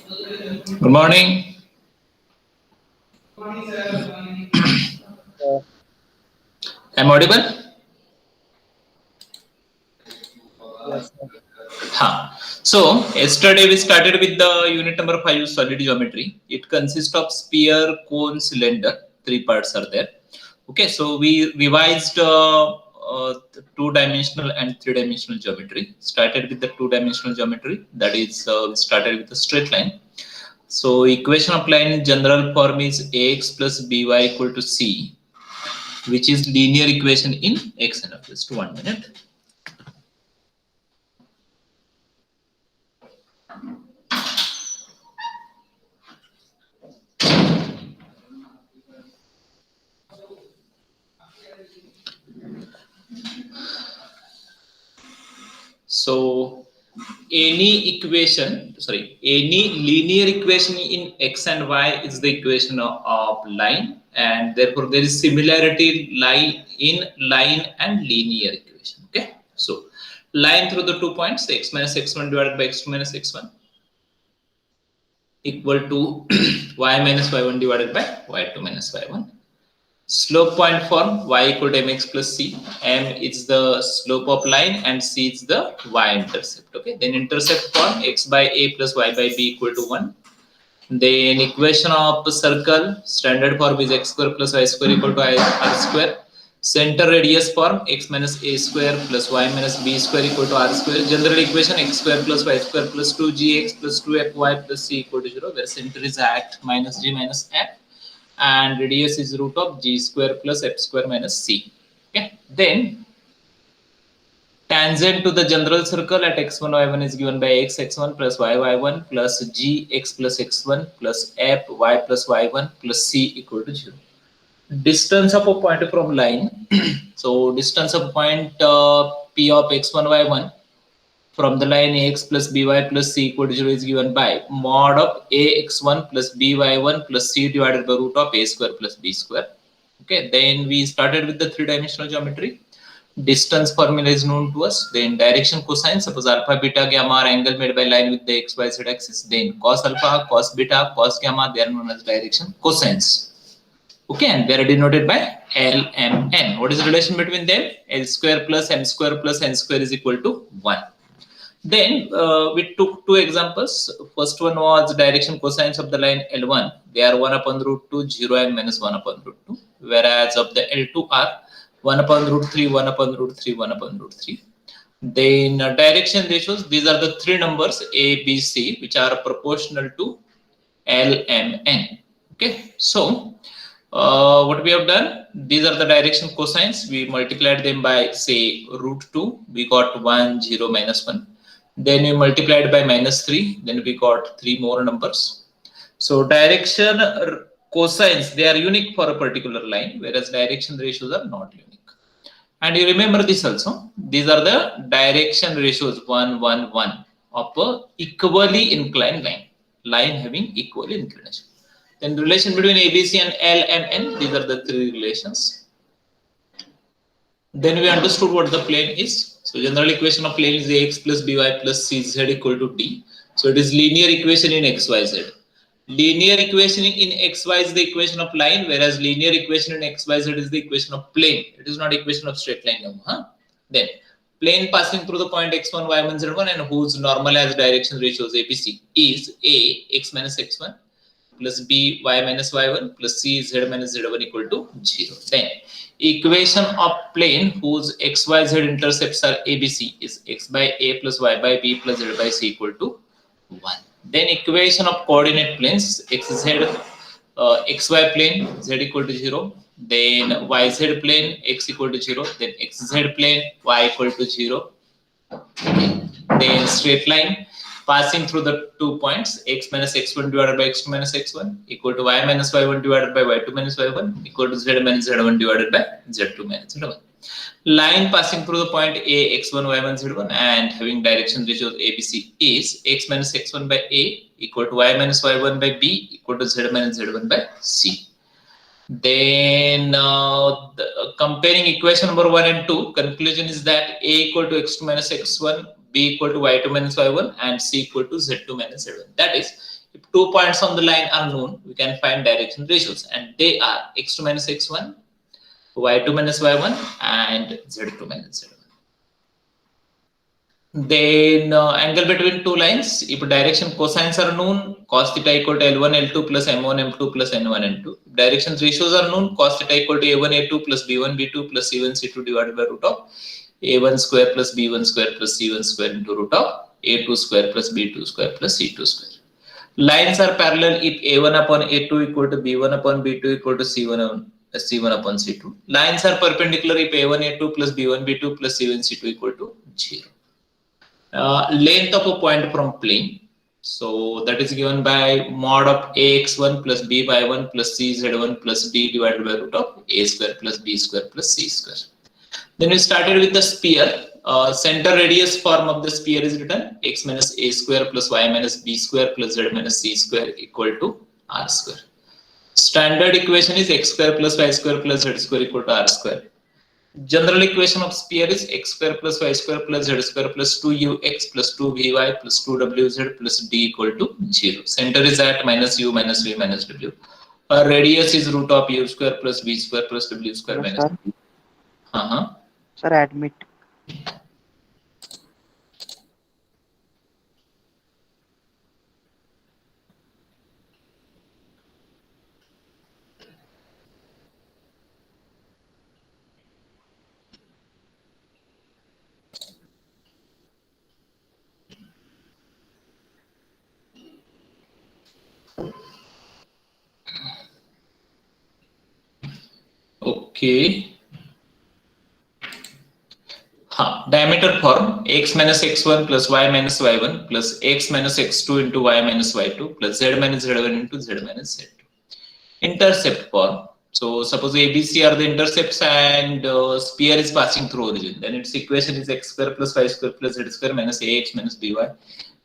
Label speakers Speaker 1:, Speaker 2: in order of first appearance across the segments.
Speaker 1: Good morning.
Speaker 2: Uh,
Speaker 1: I'm audible?
Speaker 2: yes, sir.
Speaker 1: Huh. So, yesterday we started with the unit number 5, solid geometry. It consists of sphere, cone, cylinder. Three parts are there. Okay, so we revised two-dimensional and three-dimensional geometry. Started with the two-dimensional geometry. That is, we started with a straight line. So, equation of line in general form is ax plus by equal to c, which is linear equation in x and f. Just 1 minute. So any linear equation in x and y is the equation of line, and therefore there is similarity line in line and linear equation. Okay, so line through the 2 points x minus x1 divided by x2 minus x1 equal to y minus y1 divided by y2 minus y1. Slope point form y equal to mx plus c. M is the slope of line and c is the y intercept. Okay, then intercept form x by a plus y by b equal to 1. Then equation of circle standard form is x square plus y square equal to r square. Center radius form x minus a square plus y minus b square equal to r square. General equation x square plus y square plus 2gx plus 2fy plus c equal to 0, where center is at minus g minus f and radius is root of g square plus f square minus c. Okay, then tangent to the general circle at x1 y1 is given by x1 plus y1 plus g x plus x1 plus f y plus y1 plus c equal to 0. Distance of a point from line. So distance of point p of x1 y1 from the line ax plus by plus c equal to 0 is given by mod of ax1 plus by1 plus c divided by root of a square plus b square. Okay, then we started with the three-dimensional geometry. Distance formula is known to us. Then direction cosine, suppose alpha, beta, gamma are angle made by line with the xy z axis. Then cos alpha, cos beta, cos gamma, they are known as direction cosines. Okay, and they are denoted by L, M, N. What is the relation between them? L square plus M square plus N square is equal to 1. Then we took two examples. First one was direction cosines of the line L1. They are 1 upon root 2, 0 and minus 1 upon root 2. Whereas of the L2 are 1 upon root 3, 1 upon root 3, 1 upon root 3. Then direction ratios, these are the three numbers A, B, C, which are proportional to L, M, N. Okay, so what we have done, these are the direction cosines. We multiplied them by, say, root 2. We got 1, 0, minus 1. Then we multiplied by minus 3. Then we got 3 more numbers. So direction cosines, they are unique for a particular line, whereas direction ratios are not unique. And you remember this also. These are the direction ratios 1, 1, 1 of a equally inclined line. Line having equal inclination. Then relation between ABC and L, M, N, these are the three relations. Then we understood what the plane is. So general equation of plane is ax plus by plus cz equal to d. So it is linear equation in xyz. Linear equation in xy is the equation of line, whereas linear equation in xyz is the equation of plane. It is not equation of straight line. Then plane passing through the point x1, y1, z1 and whose normalized direction ratios ABC is a x minus x1 plus b y minus y1 plus c z minus z1 equal to 0. Then equation of plane whose xyz intercepts are ABC is x by a plus y by b plus z by c equal to 1. Then equation of coordinate planes xz xy plane z equal to 0. Then yz plane x equal to 0. Then xz plane y equal to 0. Then straight line passing through the 2 points x minus x1 divided by x2 minus x1 equal to y minus y1 divided by y2 minus y1 equal to z minus z1 divided by z2 minus z1. Line passing through the point a x1 y1 z1 and having direction ratios ABC is x minus x1 by a equal to y minus y1 by b equal to z minus z1 by c. Then comparing equation number 1 and 2, conclusion is that a equal to x2 minus x1, b equal to y2 minus y1 and c equal to z2 minus z1. That is, If 2 points on the line are known, we can find direction ratios, and they are x2 minus x1, y2 minus y1, and z2 minus z1. Then angle between two lines, if direction cosines are known, cos theta equal to L1 L2 plus M1 M2 plus N1 N2. Direction ratios are known, cos theta equal to A1 A2 plus B1 B2 plus C1 C2 divided by root of A1 square plus B1 square plus C1 square into root of A2 square plus B2 square plus C2 square. Lines are parallel if A1 upon A2 equal to B1 upon B2 equal to C1 upon C2. Lines are perpendicular if A1 A2 plus B1 B2 plus C1 C2 equal to 0. Length of a point from plane. So that is given by mod of ax1 plus by1 plus cz1 plus d divided by root of a square plus b square plus c square. Then we started with the sphere. Center radius form of the sphere is written x minus a square plus y minus b square plus z minus c square equal to r square. Standard equation is x square plus y square plus z square equal to r square. General equation of sphere is x square plus y square plus z square plus 2ux plus 2vy plus 2wz plus d equal to 0. Center is at minus u minus v minus w. Radius is root of u square plus v square plus w square minus.
Speaker 2: Sir. Sir, admit.
Speaker 1: Okay. Diameter form x minus x1 plus y minus y1 plus x minus x2 into y minus y2 plus z minus z1 into z minus z2. Intercept form. So suppose ABC are the intercepts and sphere is passing through origin. Then its equation is x square plus y square plus z square minus ax minus by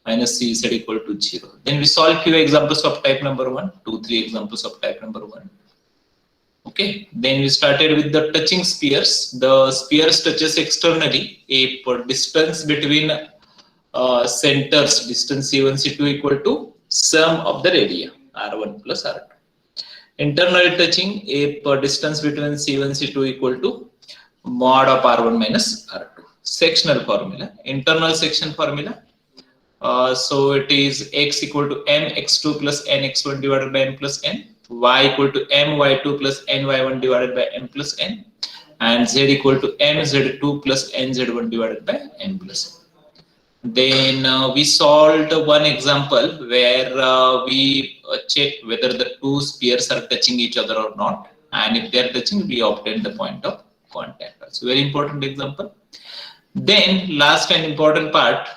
Speaker 1: minus cz equal to 0. Then we solve few examples of type number 1, 2, 3 examples of type number 1. Okay, then we started with the touching spheres. The spheres touches externally. A distance between centers, distance C1, C2 equal to sum of the radii, R1 plus R2. Internally touching, a distance between C1, C2 equal to mod of R1 minus R2. Sectional formula, internal section formula. So it is x equal to m x2 plus n x1 divided by m plus n. Y equal to m y2 plus n y1 divided by m plus n, and z equal to m z2 plus n z1 divided by m plus n. Then we solved one example where we checked whether the two spheres are touching each other or not, and if they are touching, we obtain the point of contact. So very important example. Then last and important part,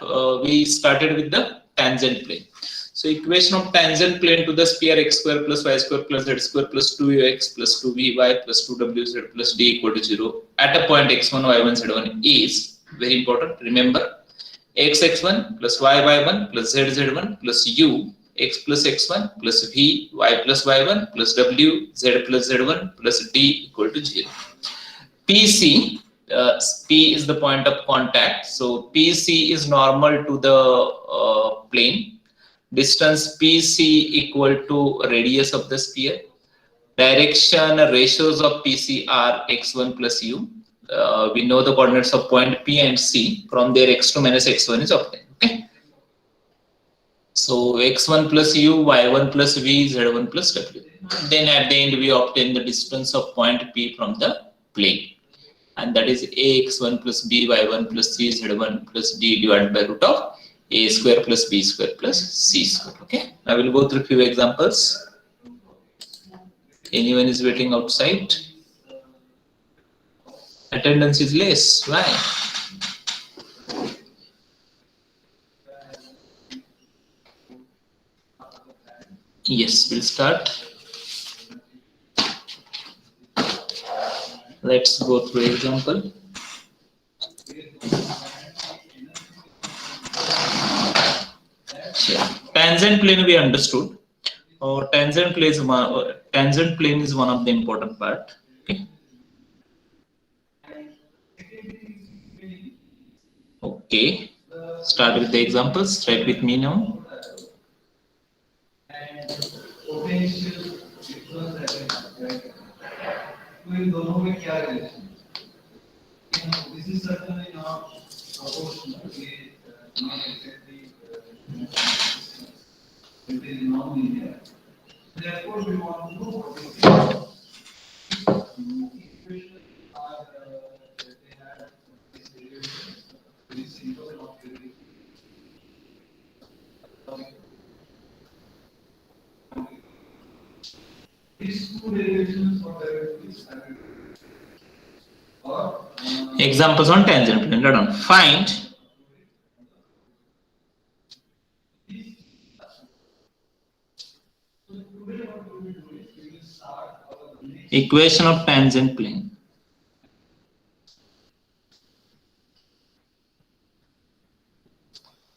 Speaker 1: we started with the tangent plane. So equation of tangent plane to the sphere x square plus y square plus z square plus 2ux plus 2vy plus 2wz plus d equal to 0 at a point x1, y1, z1 is very important. Remember, x1 plus y1 plus z1 plus u x plus x1 plus v y plus y1 plus w z plus z1 plus d equal to 0. PC, P is the point of contact. So PC is normal to the plane. Distance PC equal to radius of the sphere. Direction ratios of PC are x1 plus u. We know the coordinates of point P and C. From there, x2 minus x1 is obtained. Okay. So x1 plus u, y1 plus v, z1 plus w. Then at the end, we obtain the distance of point P from the plane. And that is ax1 plus by1 plus cz1 plus d divided by root of a square plus b square plus c square. Okay, I will go through few examples. Anyone is waiting outside? Attendance is less. Why? Yes, we'll start. Let's go through example. Tangent plane we understood. Tangent plane is one of the important part. Okay. Okay. Start with the examples. Write with me now.
Speaker 3: तो इन दोनों में क्या relation है? This is certainly not proportional. Not exactly it is non-linear. Therefore, we want to know what is the equation are they have this derivation, very simple, not very. These two derivations for derivatives or
Speaker 1: Examples on tangent plane. Let on find equation of tangent plane.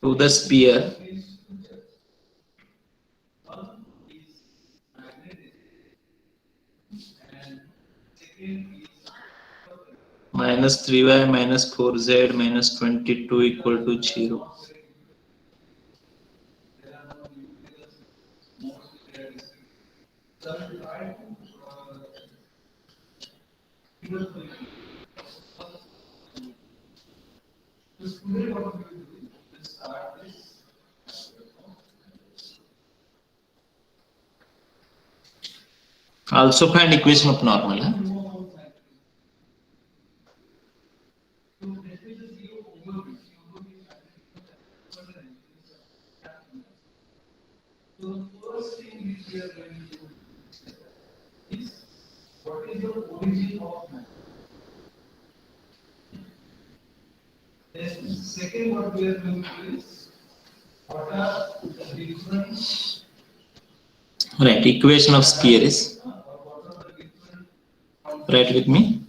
Speaker 1: To the sphere minus 3y minus 4z minus 22 equal to 0. Also find equation of normal. Huh?
Speaker 3: So the first thing which we are going to do is what is the origin of matter? Then second what we are going to do is what are the different
Speaker 1: Right, equation of sphere is right with me.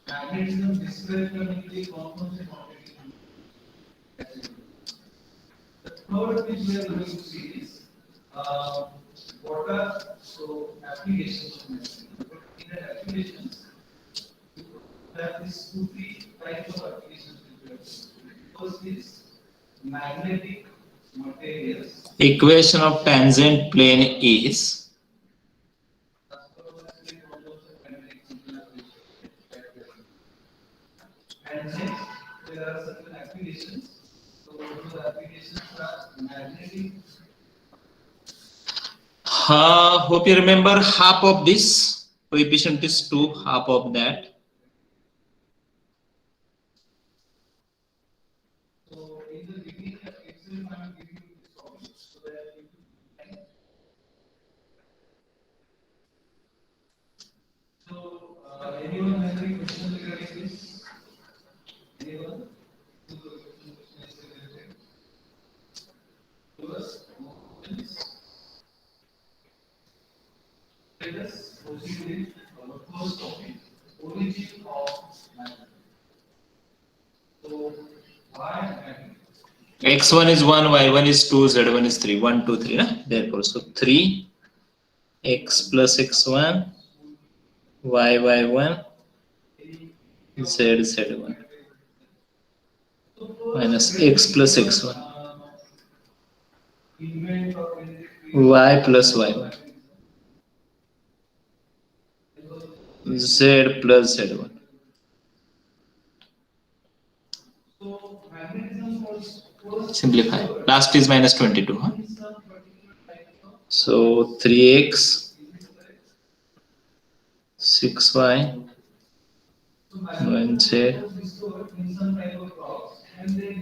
Speaker 3: magnetism described community components and magnetism. The third which we are going to see is what are so applications of magnetism. In the applications, there are these two three types of applications which we are going to see. First is magnetic materials.
Speaker 1: Equation of tangent plane is
Speaker 3: And next, there are certain applications. So those applications are magnetic.
Speaker 1: hope you remember half of this coefficient is 2, half of that.
Speaker 3: So in the beginning of Excel, I am giving you this topic so that you can. So anyone has any questions regarding this? Anyone? Let us proceed with our first topic, origin of matter. So why matter?
Speaker 1: X1 is 1, Y1 is 2, Z1 is 3. 1, 2, 3. Na? Therefore, so 3 x plus x1, y1, z1 minus x plus x1, y plus y1, z plus z1. Simplify. Last is minus 22. Huh? So 3x, 6y, 1z,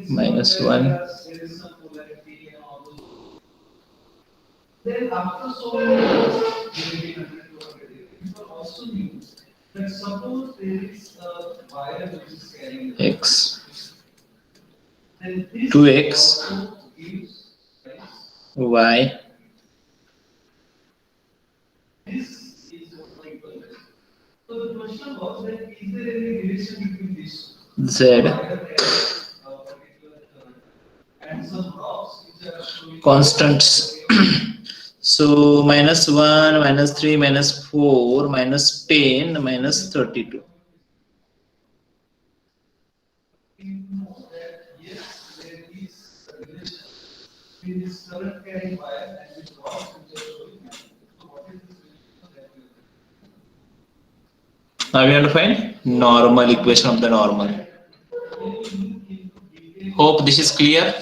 Speaker 1: minus 1.
Speaker 3: Then after so many years, you also knew that suppose there is a wire which is carrying
Speaker 1: X,
Speaker 3: then this
Speaker 1: 2x,
Speaker 3: also gives
Speaker 1: y,
Speaker 3: this is what equal. So the question was that is there any relation between these
Speaker 1: z,
Speaker 3: and some rocks which are showing
Speaker 1: constants. So minus 1, minus 3, minus 4, minus 10, minus 32.
Speaker 3: that yes, there is a relation between this current carrying wire and this rocks which are showing matter. So what is this relation that we
Speaker 1: Now we have to find normal equation of the normal. Hope this is clear.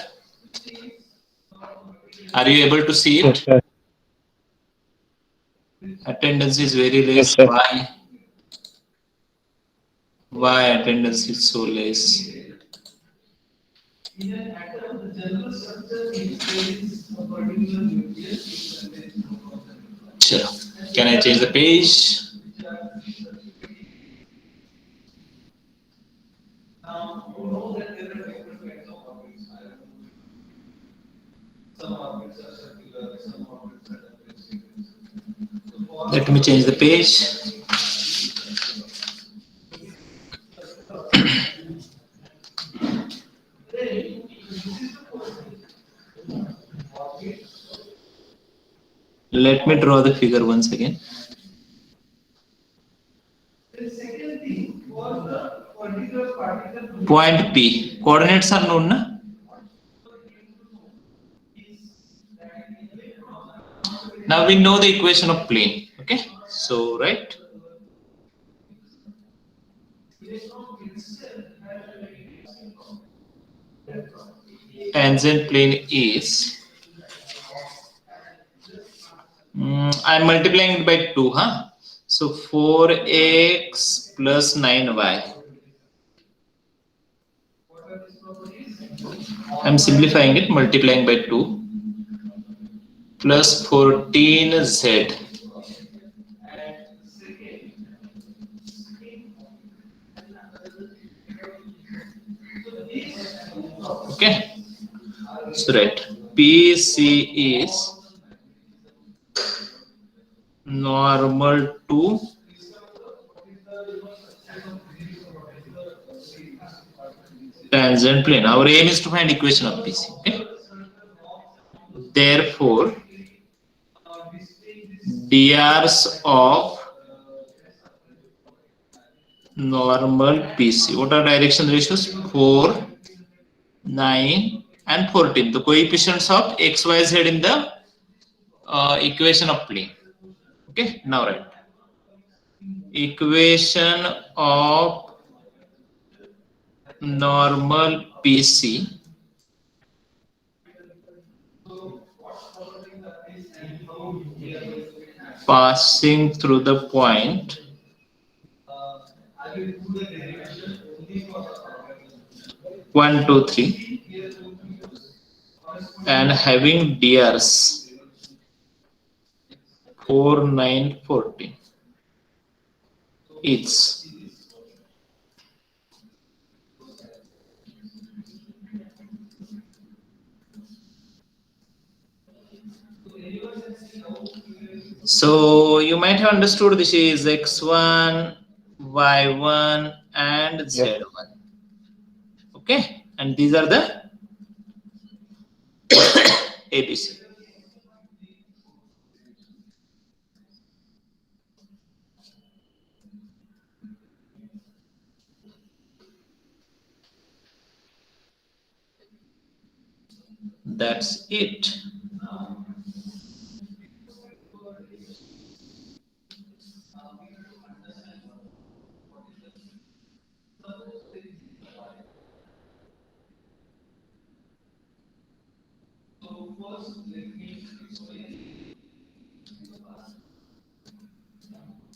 Speaker 1: Are you able to see
Speaker 2: Yes,
Speaker 1: it?
Speaker 2: sir.
Speaker 1: Attendance is very
Speaker 2: Yes,
Speaker 1: less.
Speaker 2: sir.
Speaker 1: Why? Why attendance is so less?
Speaker 3: In an atom, the general structure is there is a particular nucleus which contains proton.
Speaker 1: Sure. Can I change the page?
Speaker 3: Now, you know that there are different kinds of orbits. Some orbits are circular, some orbits are concentric.
Speaker 1: Let me change the page. Let me draw the figure once again.
Speaker 3: The second thing was the particular particle.
Speaker 1: Point P. Coordinates are known, na? Now we know the equation of plane. Okay. So, right? Tangent plane is. I'm multiplying it by 2, huh? So 4x plus 9y. I'm simplifying it, multiplying by 2 plus 14z. Okay. So right, PC is normal to tangent plane. Our aim is to find equation of PC. Okay. Therefore, drs of normal PC. What are direction ratios? 4, 9, and 14. The coefficients of x, y, z in the equation of plane. Okay. Now right. Equation of normal PC passing through the point 1, 2, 3 and having drs 4, 9, 14 is so you might have understood this is x1, y1 and z1. Okay, and these are the ABC. That's it.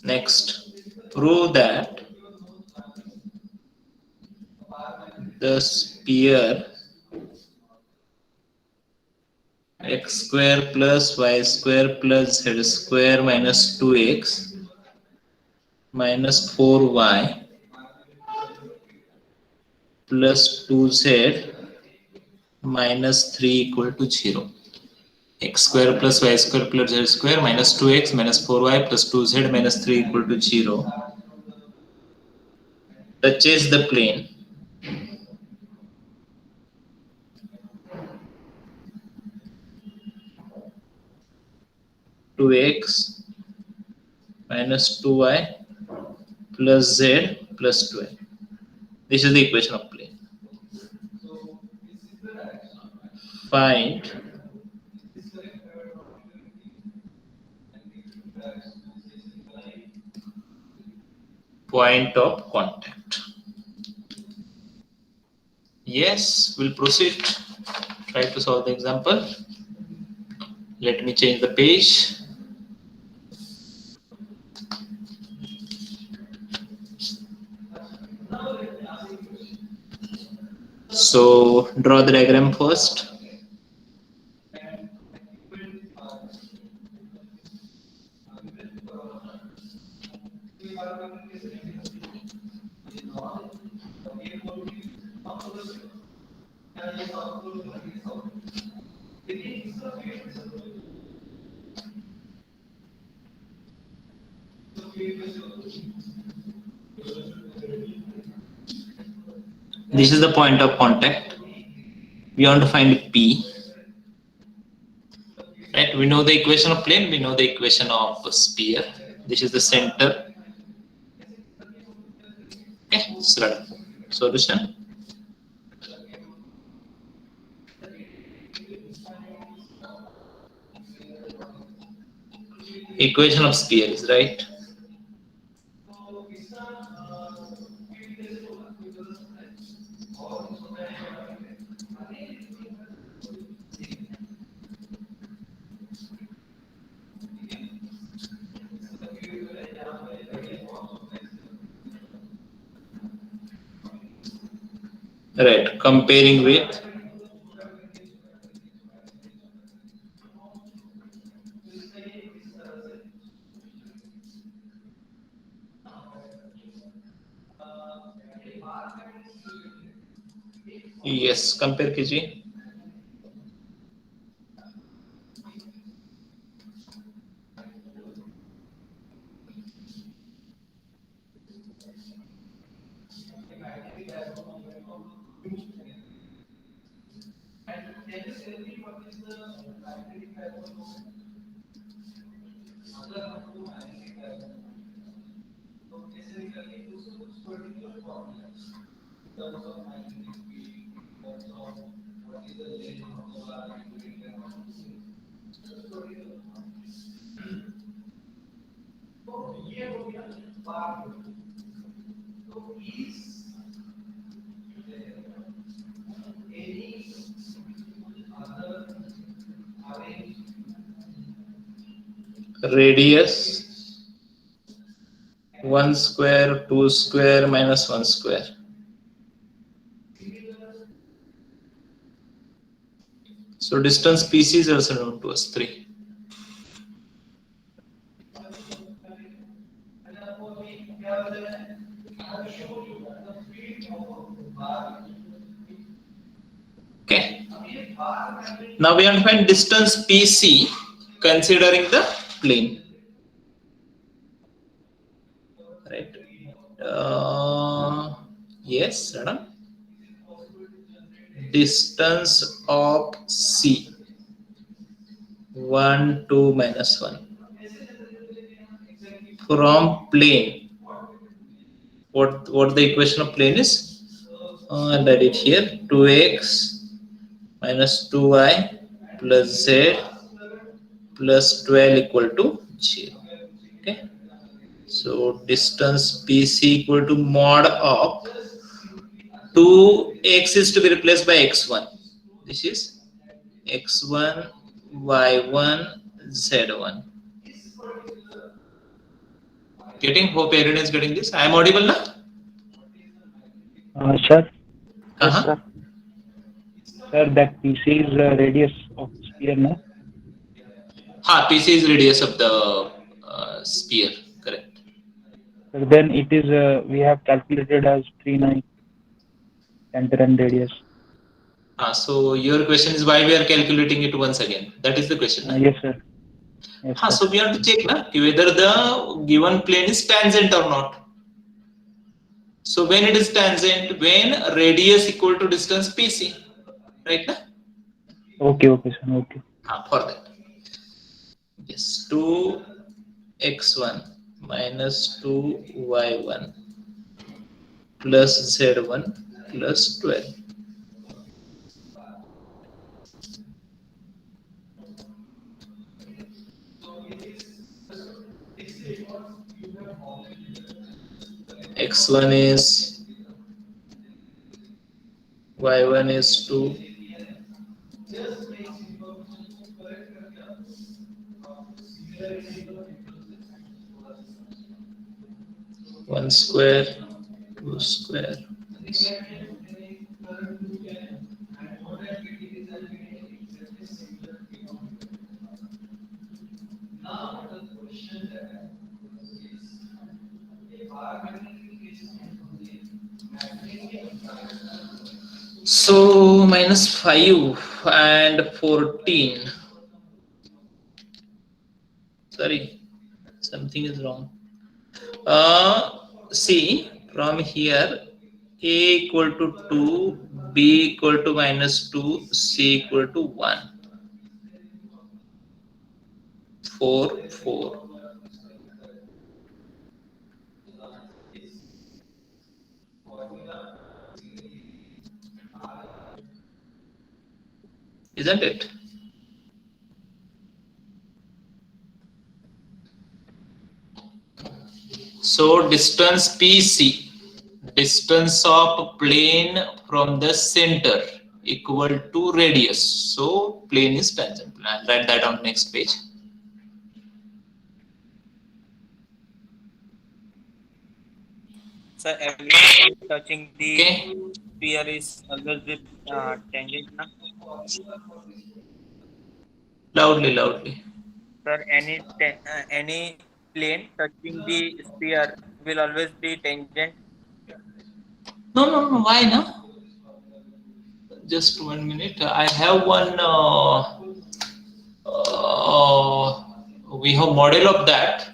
Speaker 1: Next, prove that the sphere x square plus y square plus z square minus 2x minus 4y plus 2z minus 3 equal to 0. X square plus y square plus z square minus 2x minus 4y plus 2z minus 3 equal to 0 touches the plane two x minus 2y plus z plus 2y. This is the equation of plane. Find point of contact. Yes, we'll proceed. Try to solve the example. Let me change the page. So draw the diagram first. This is the point of contact. We want to find P. Right? We know the equation of plane. We know the equation of sphere. This is the center. Okay, start. Solution. Equation of sphere is right. Right, comparing with yes, compare कीजिए. Radius 1 square, 2 square minus 1 square. So distance PC is also known to us 3. Okay. Now we want to find distance PC considering the plane. Right. Yes, Radha. Distance of C 1, 2, minus 1 from plane. What the equation of plane is? I'll write it here. 2x minus 2y plus z plus 12 equal to 0. Okay. So distance PC equal to mod of 2x is to be replaced by x1. This is x1, y1, z1. Getting? Hope everyone is getting this. I am audible now?
Speaker 2: Sir.
Speaker 1: Yes,
Speaker 2: sir.
Speaker 4: Sir, that PC is the radius of sphere, no?
Speaker 1: PC is radius of the sphere, correct.
Speaker 4: So then it is, we have calculated as 39 center and radius.
Speaker 1: So your question is why we are calculating it once again. That is the question.
Speaker 4: Yes, sir. Yes, sir.
Speaker 1: So we have to check whether the given plane is tangent or not. So when it is tangent, when radius equal to distance PC, right?
Speaker 4: Okay, sir. Okay.
Speaker 1: For that. Yes, 2x1 minus 2y1 plus z1 plus 12. x1 is, y1 is 2,
Speaker 3: just make information को correct करके आप similarity को introduce
Speaker 1: 1 square, 2 square.
Speaker 3: Now the question that is, if our multiplication
Speaker 1: So minus 5 and 14. Sorry, something is wrong. See, from here, a equal to 2, b equal to minus 2, c equal to 1. 4, 4. Isn't it? So distance PC, distance of plane from the center equal to radius. So plane is tangent. I'll write that on next page.
Speaker 5: So everything touching the
Speaker 1: Okay.
Speaker 5: sphere is always with tangent, na?
Speaker 1: Loudly, loudly.
Speaker 5: Sir, any plane touching the sphere will always be tangent.
Speaker 1: No. Why no? Just 1 minute. I have one. We have model of that,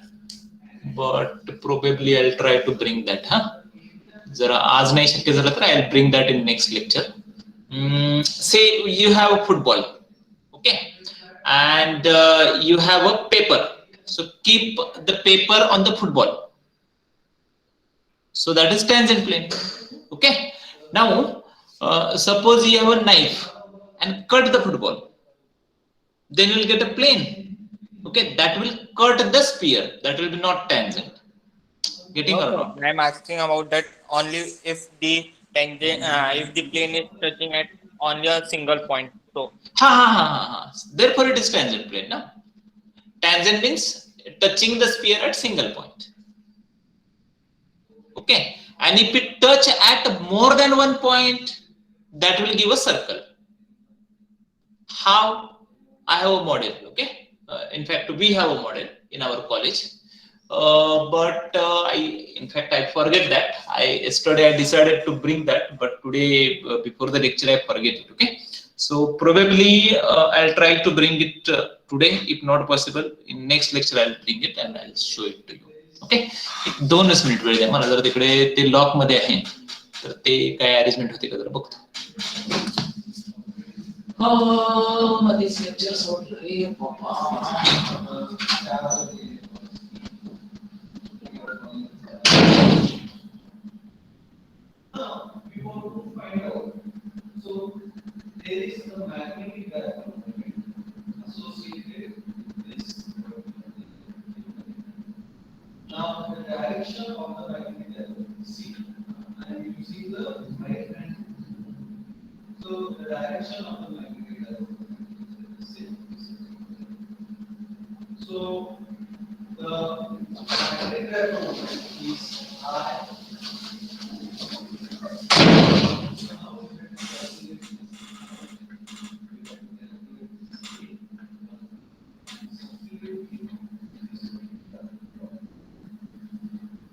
Speaker 1: but probably I'll try to bring that. जरा आज नहीं शक्य झालं तर I'll bring that in next lecture. Say you have a football, okay, and you have a paper. So keep the paper on the football. So that is tangent plane. Okay. Now suppose you have a knife and cut the football. Then you will get a plane. Okay, that will cut the sphere. That will be not tangent. Getting or not?
Speaker 5: I'm asking about that only if the tangent, if the plane is touching at only a single point. So
Speaker 1: Therefore, it is tangent plane. No? Tangent means touching the sphere at single point. Okay, and if it touch at more than one point, that will give a circle. How? I have a model. Okay, in fact, we have a model in our college. But I forget that. Yesterday I decided to bring that, but today before the lecture I forget it. Okay, so probably I'll try to bring it today. If not possible, in next lecture I'll bring it and I'll show it to you. Okay, 2 minute वेळ द्या मला. जर तिकडे ते lock मध्ये आहे तर ते काय अरेंजमेंट होते का जरा बघतो. मध्येच लेक्चर सोडलं रे बाबा.
Speaker 3: Now, we want to find out. So, there is a magnetic diagram associated with this. Now, the direction of the magnetic diagram, see, I am using the right hand. So, the direction of the magnetic diagram, see. So, the magnetic diagram is I.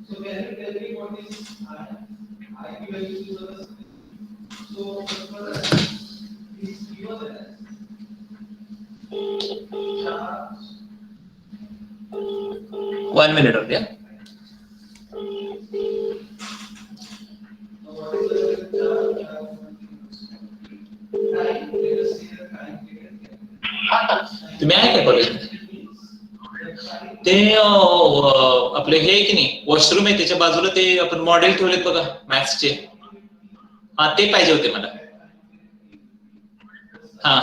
Speaker 3: So can you tell me what is I value is the so is given as charge.
Speaker 1: 1 minute only. Yeah?
Speaker 3: What is the charge? Time, let us see the time taken.
Speaker 1: तुम्ही आहे का college? ते आपले हे की नाही washroom आहे त्याच्या बाजूला ते आपण मॉडेल ठेवलेत बघा मॅथ्सचे. ते पाहिजे होते मला. हा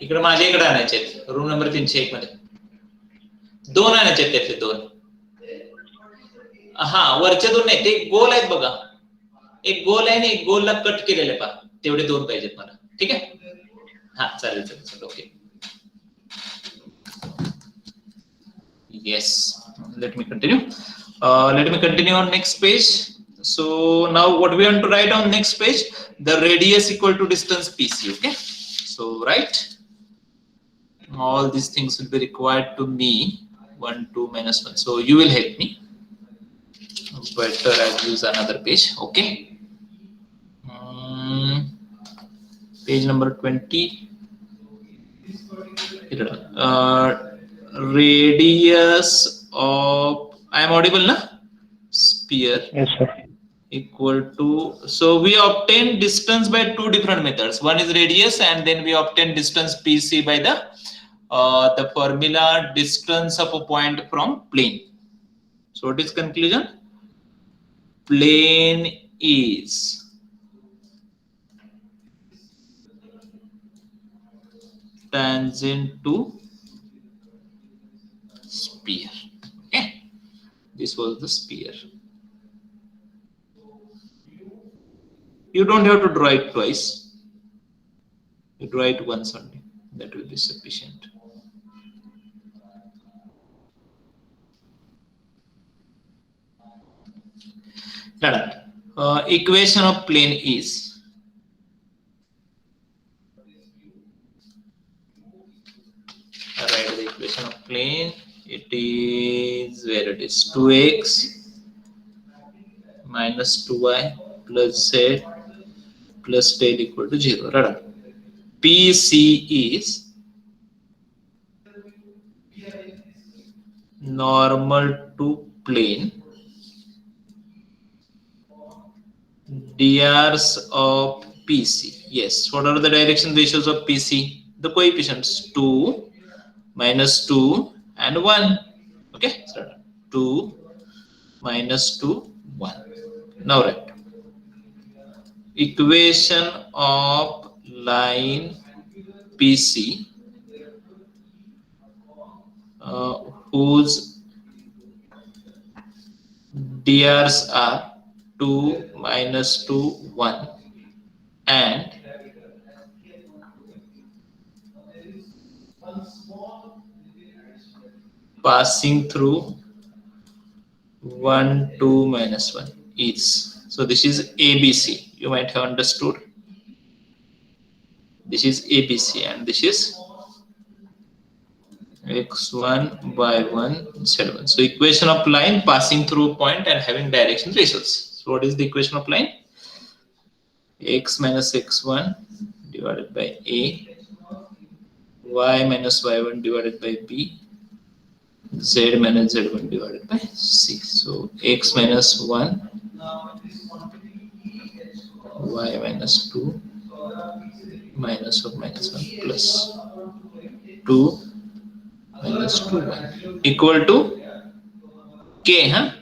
Speaker 1: इकडे माझ्या इकडे आणायचे आहेत. रूम नंबर 301 मध्ये 2 आणायचे आहेत त्यातले 2. हा वरच्या दोन नाही, ते गोल आहेत बघा, एक गोल आहे आणि एक गोलला कट केलेले पहा, तेवढे दोन पाहिजेत मला. ठीक आहे, हा चालेल चालेल. Okay, yes, let me continue on next page. So now what we want to write on next page, the radius equal to distance PC. Okay, so right, all these things will be required to me, 1 2 minus 1. So you will help me, better I'll use another page. Okay, page number 20. Radius of, I am audible na, sphere.
Speaker 4: Yes, sir.
Speaker 1: Equal to, so we obtain distance by two different methods. One is radius, and then we obtain distance PC by the formula distance of a point from plane. So what is conclusion? Plane is tangent to sphere. Okay, this was the sphere. You don't have to draw it twice, you draw it once only, that will be sufficient. Equation of plane is, write the equation of plane. It is, where it is, 2x minus 2y plus z plus tail equal to 0. Right? PC is normal to plane, drs of PC. Yes, what are the direction ratios of PC? The coefficients 2, minus 2 and 1. Okay, so 2, minus 2, 1. Now write equation of line PC whose drs are 2, minus 2, 1 and passing through 1 2 minus 1 is. So this is ABC, you might have understood. This is ABC and this is x1 y1 z1. So equation of line passing through point and having direction ratios. So what is the equation of line? X minus x1 divided by A, y minus y1 divided by B, z minus z1 divided by C. So x minus 1, y minus 2, minus of minus 1 plus 2 minus 2 1 equal to k, huh?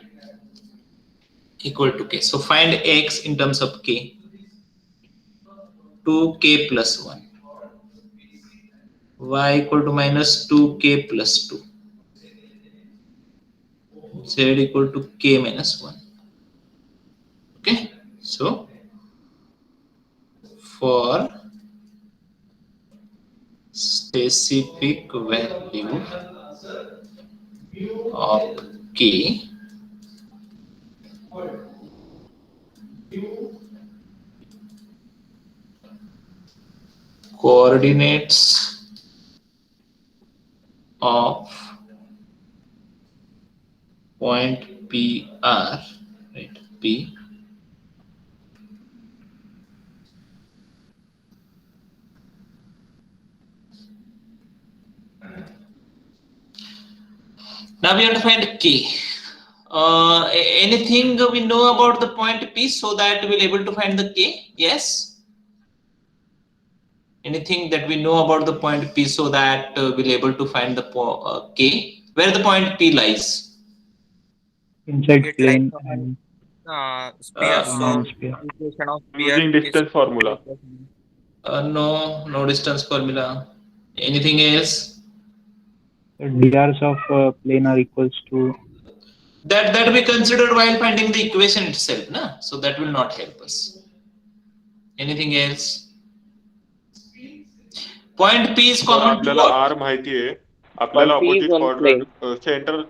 Speaker 1: Equal to k. So find x in terms of k. 2k plus 1. Y equal to minus 2k plus 2. Z equal to k minus 1. Okay, so for specific value of k, coordinates of point P are, right, P now we have to find k. Anything we know about the point P so that we'll able to find the k? Yes. Anything that we know about the point P so that we'll able to find the k? Where the point P lies?
Speaker 4: Inside
Speaker 5: It
Speaker 4: plane
Speaker 5: lies
Speaker 4: and
Speaker 5: sphere. So
Speaker 4: non-sphere.
Speaker 5: equation of sphere
Speaker 6: Using distance formula.
Speaker 1: No distance formula. Anything else?
Speaker 4: The drs of plane are equals to
Speaker 1: That we considered while finding the equation itself, na? So that will not help us. Anything else? Point P is
Speaker 6: sir
Speaker 1: common to
Speaker 6: आपल्याला
Speaker 1: what?
Speaker 6: Are माहिती आहे, आपल्याला
Speaker 2: Point P is
Speaker 6: opposite
Speaker 2: on
Speaker 6: quadrant
Speaker 2: plane.
Speaker 6: Centre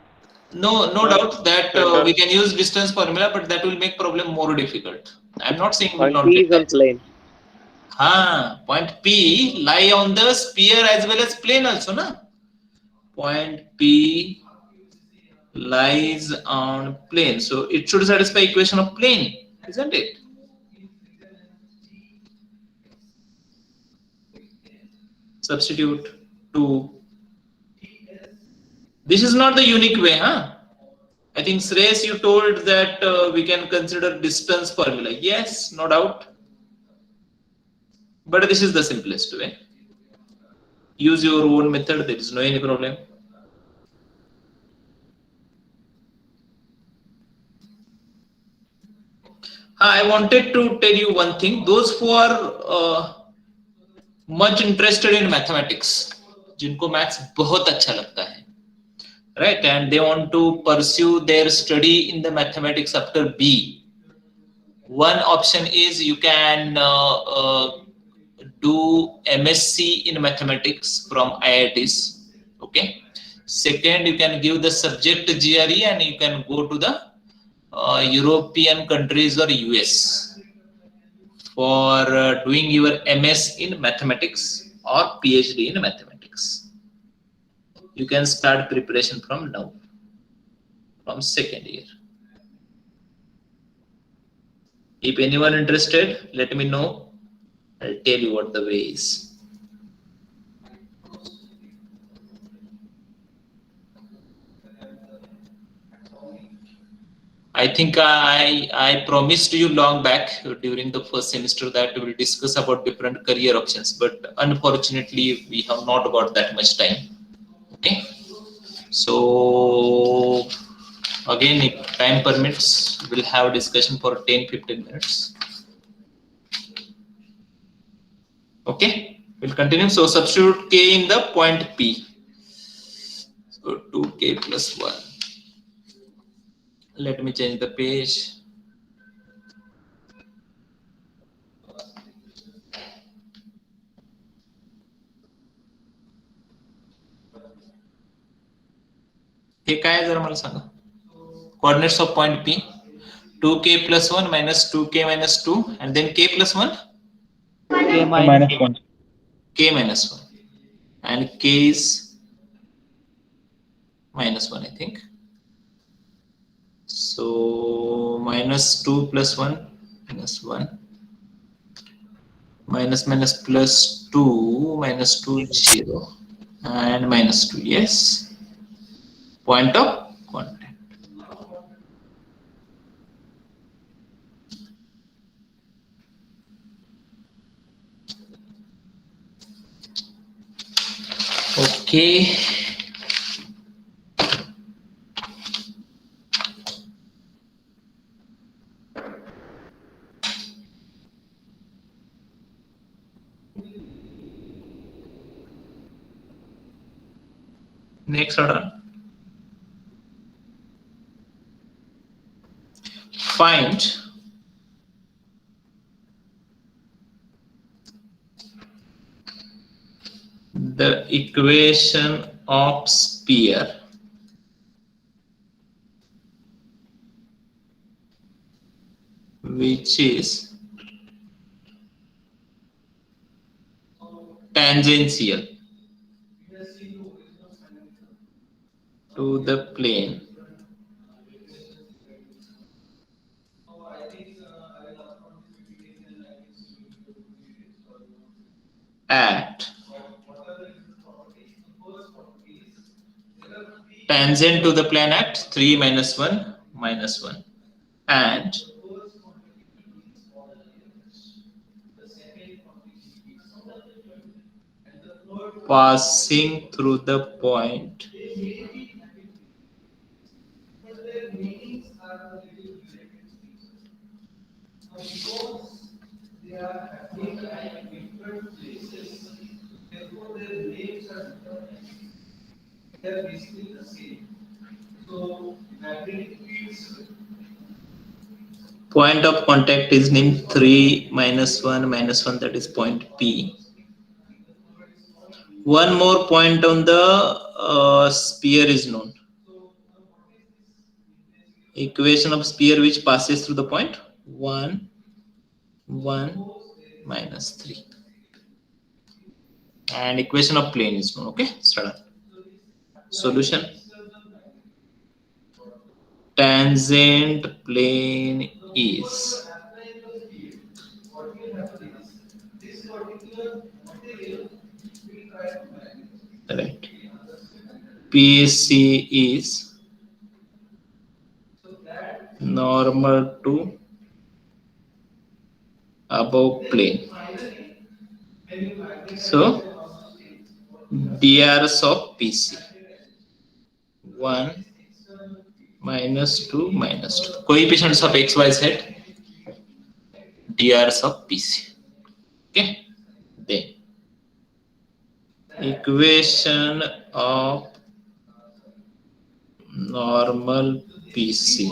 Speaker 1: No
Speaker 6: Sir,
Speaker 1: doubt that
Speaker 6: center.
Speaker 1: we can use distance formula, but that will make problem more difficult. I'm not saying we will
Speaker 2: Point
Speaker 1: not
Speaker 2: P
Speaker 1: get
Speaker 2: is on
Speaker 1: that.
Speaker 2: plane.
Speaker 1: Point P lie on the sphere as well as plane also, na? Point P lies on plane, so it should satisfy equation of plane, isn't it? Substitute 2. This is not the unique way, huh? I think Shreyas, you told that we can consider distance formula. Yes, no doubt. But this is the simplest way. Use your own method, there is no any problem. I wanted to tell you one thing. Those who are much interested in mathematics, जिनको maths बहुत अच्छा लगता है, right? And they want to pursue their study in the mathematics after B. One option is you can do MSc in mathematics from IITs. Okay. Second, you can give the subject GRE and you can go to the European countries or US for doing your MS in mathematics or PhD in mathematics. You can start preparation from now, from second year. If anyone interested, let me know. I'll tell you what the way is. I think I promised you long back during the first semester that we will discuss about different career options, but unfortunately we have not got that much time. Okay, so again, if time permits, we'll have discussion for 10-15 minutes. Okay, we'll continue. So substitute k in the point P. So 2k plus 1. Let me change the page. हे काय जरा मला सांगा. Coordinates of point P. 2k plus 1 minus 2k minus 2 and then k plus 1.
Speaker 2: K
Speaker 4: minus 1.
Speaker 1: K minus 1 and k is minus 1, I think. So minus 2 plus 1 minus 1 minus minus plus 2 minus 2 0 and minus 2. Yes, point of contact. Okay. Next order. Find the equation of sphere which is tangential to the plane at tangent to the plane at 3 minus 1 minus 1 and passing through the point
Speaker 3: So magnetic fields.
Speaker 1: Point of contact is named 3 minus 1 minus 1, that is point P. One more point on the sphere is known. Equation of sphere which passes through the point 1, 1 minus 3. And equation of plane is known. Okay, start. Solution. Tangent plane is right. PC is normal to above plane. So drs of PC 1 minus 2 minus 2. Coefficients of x, y, z. Drs of PC. Okay. Then equation of normal PC.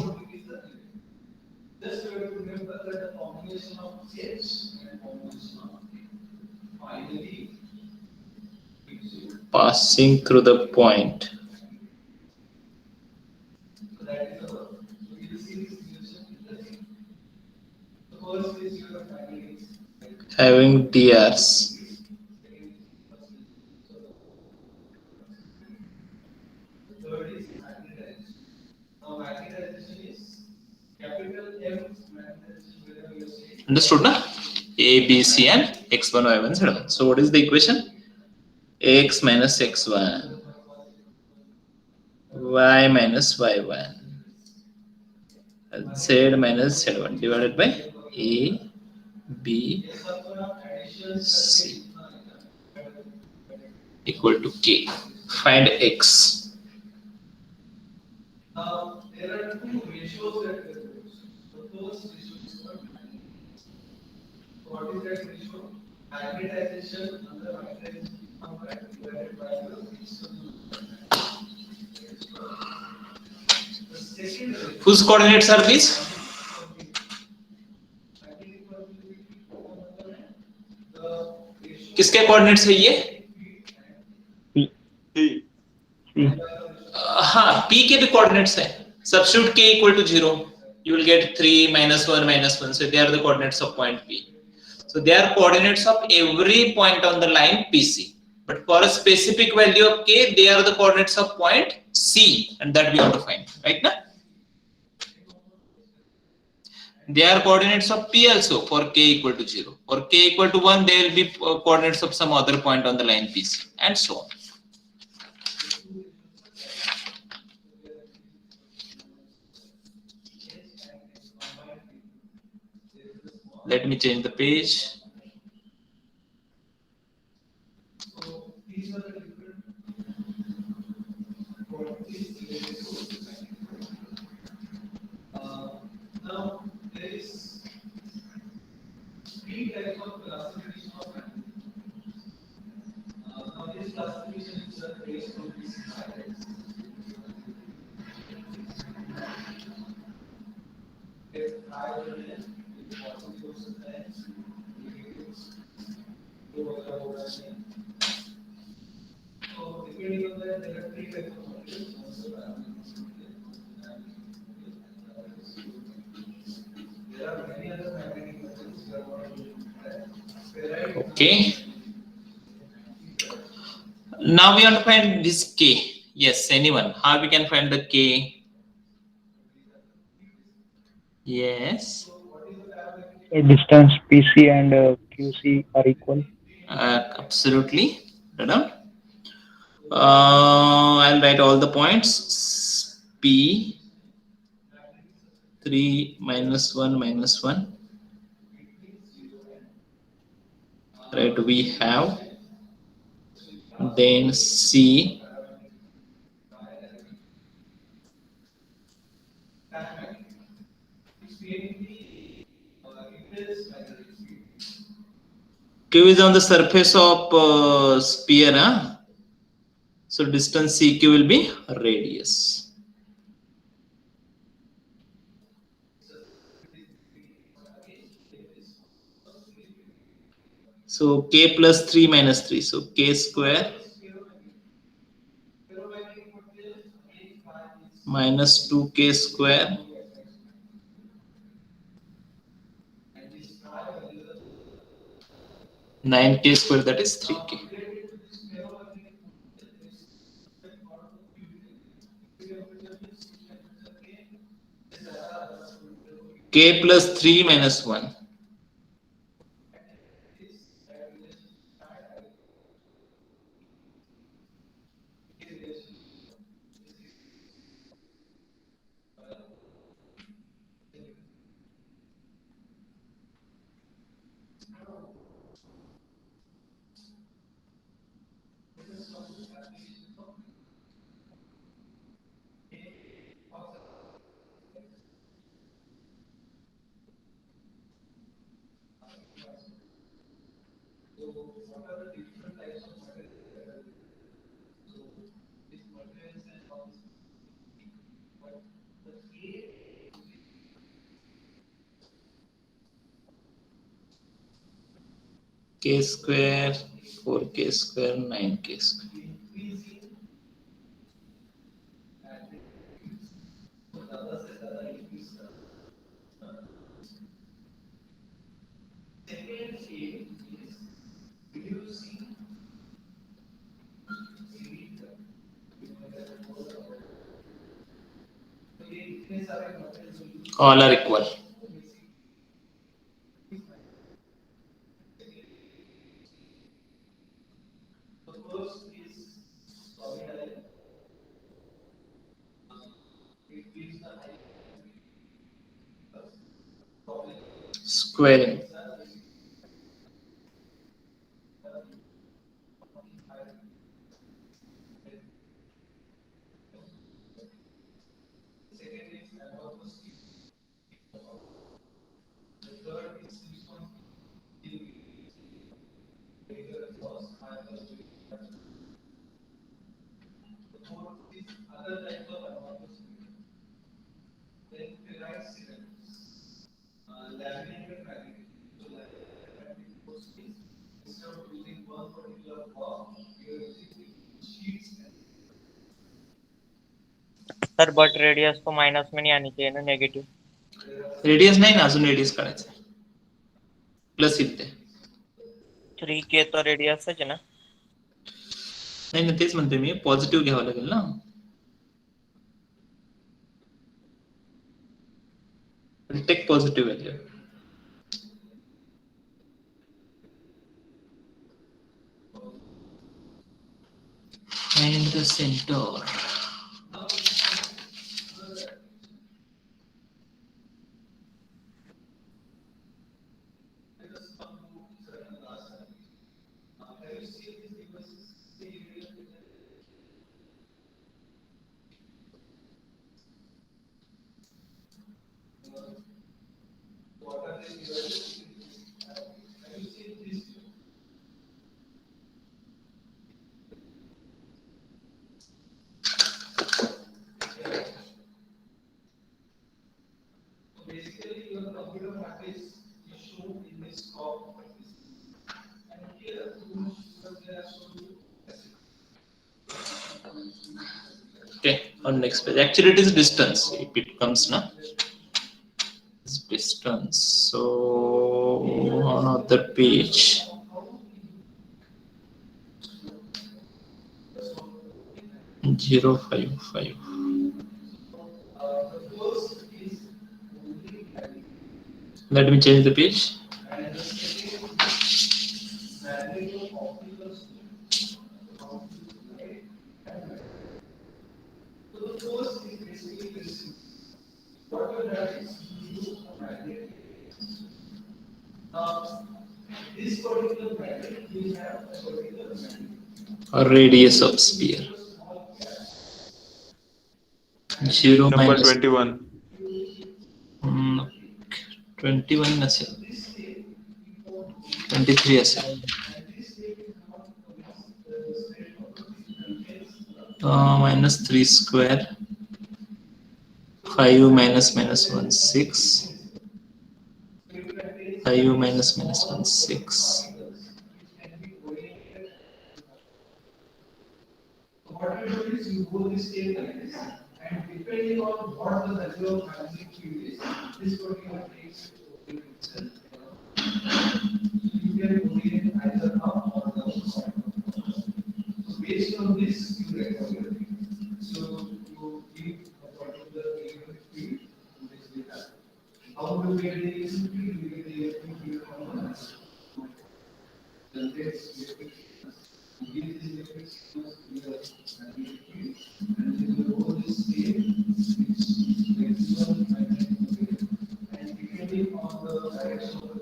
Speaker 3: Just remember that the combination of H and combination of finally
Speaker 1: Passing through the point.
Speaker 3: that is our we will see this solution in the thing. The first is your magnetic.
Speaker 1: Having drs.
Speaker 3: The third is magnetization. Now magnetization is capital M magnetization whenever you say
Speaker 1: Understood, na? A, B, C, and x1, y1, z1. So what is the equation? X minus x1, y minus y1, z minus z1 divided by A, B, C equal to K. Find x.
Speaker 3: now there are two ratios that we are using. The first ratio is called magnetization. What is that ratio? Magnetization under magnetization divided by the external. The second ratio
Speaker 1: Whose coordinates are these? किसके coordinates है ये?
Speaker 6: P.
Speaker 1: हाँ, P के भी coordinates है. Substitute K equal to 0. You will get 3 minus 1 minus 1. So they are the coordinates of point P. So they are coordinates of every point on the line PC. But for a specific value of K, they are the coordinates of point C, and that we have to find, right now? They are coordinates of P also for K equal to 0. For K equal to 1, they will be coordinates of some other point on the line PC, and so on. Let me change the page.
Speaker 3: So these are the different properties related to magnetism. Now there is three types of classification of magnetism. Now this classification is based on these highlights. If higher than positive sometimes, negatives, lower or higher. So depending on that, there are three types of materials. There are many other magnetic materials that are not used. Ferrite.
Speaker 1: Okay. Now we have to find this K. Yes, anyone. How we can find the K? Yes.
Speaker 4: Distance PC and QC are equal.
Speaker 1: Absolutely. Write down. I'll write all the points. P 3 minus 1 minus 1. Right, we have. Then C. Q is on the surface of sphere. Huh? So distance CQ will be radius. So k plus 3 minus 3, so k square minus 2k square nine k square, that is 3k. K plus 3 minus 1. K square, 4k square, 9k square. All are equal. Squaring.
Speaker 5: Sir but radius तो minus में नहीं आनी चाहिए ना, negative.
Speaker 1: Radius नाही ना, अजून radius काढायचं. प्लस इथे
Speaker 5: 3k तो रेडियसच आहे ना.
Speaker 1: नाही ना, तेच म्हणते मी, पॉझिटिव्ह घ्यावं लागेल ना. Take positive value. Find the center. Okay, on next page. Actually, it is distance. If it comes now, it's distance. So on other page, zero 0.55. Let me change the page. Or radius of sphere. 0
Speaker 7: Number
Speaker 1: minus
Speaker 7: 21.
Speaker 1: 21 असेल, 23 असेल. Minus 3 square, 5 minus 1 6, 5 minus 1 6,
Speaker 3: what you do is you go this tape like this, and depending on what the value of magnetic field is, this particular takes itself. You can obtain either up or down. So based on this, you record it. So you give a particular electric field to this data. How do you get the electric field? You get the electric field from the electric field. You give this electric field to the magnetic field, and then you roll this tape, which maximum magnetic field, and depending on the direction of the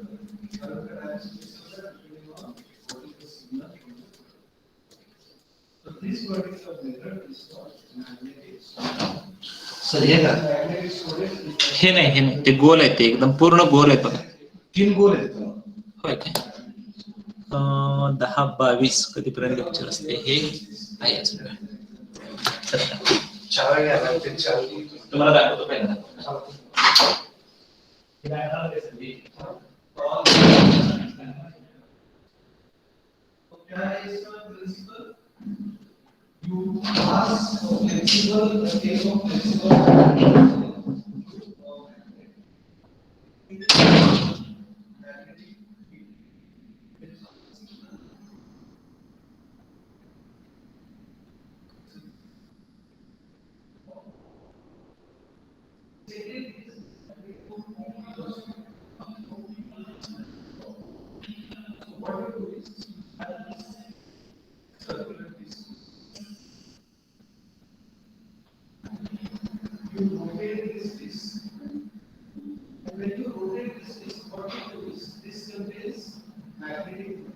Speaker 3: current analysis, depending on what is the signal from the. So this particular method is called magnetic storage.
Speaker 1: Sir हे का
Speaker 3: Magnetic storage is
Speaker 1: हे नाही ते गोल आहे ते एकदम पूर्ण गोल आहे बघा
Speaker 3: 3 गोल आहेत.
Speaker 1: होय काय 10-22 कधीपर्यंत लेक्चर असते हे आहे अजून वेळ.
Speaker 3: चार घ्यायला ते चार
Speaker 1: तुम्हाला दाखवतो पहिल्यांदा
Speaker 3: क्या है इसका principal you pass a flexible tape of flexible you rotate this disc. And when you rotate this disc, what you do is this contains magnetic field.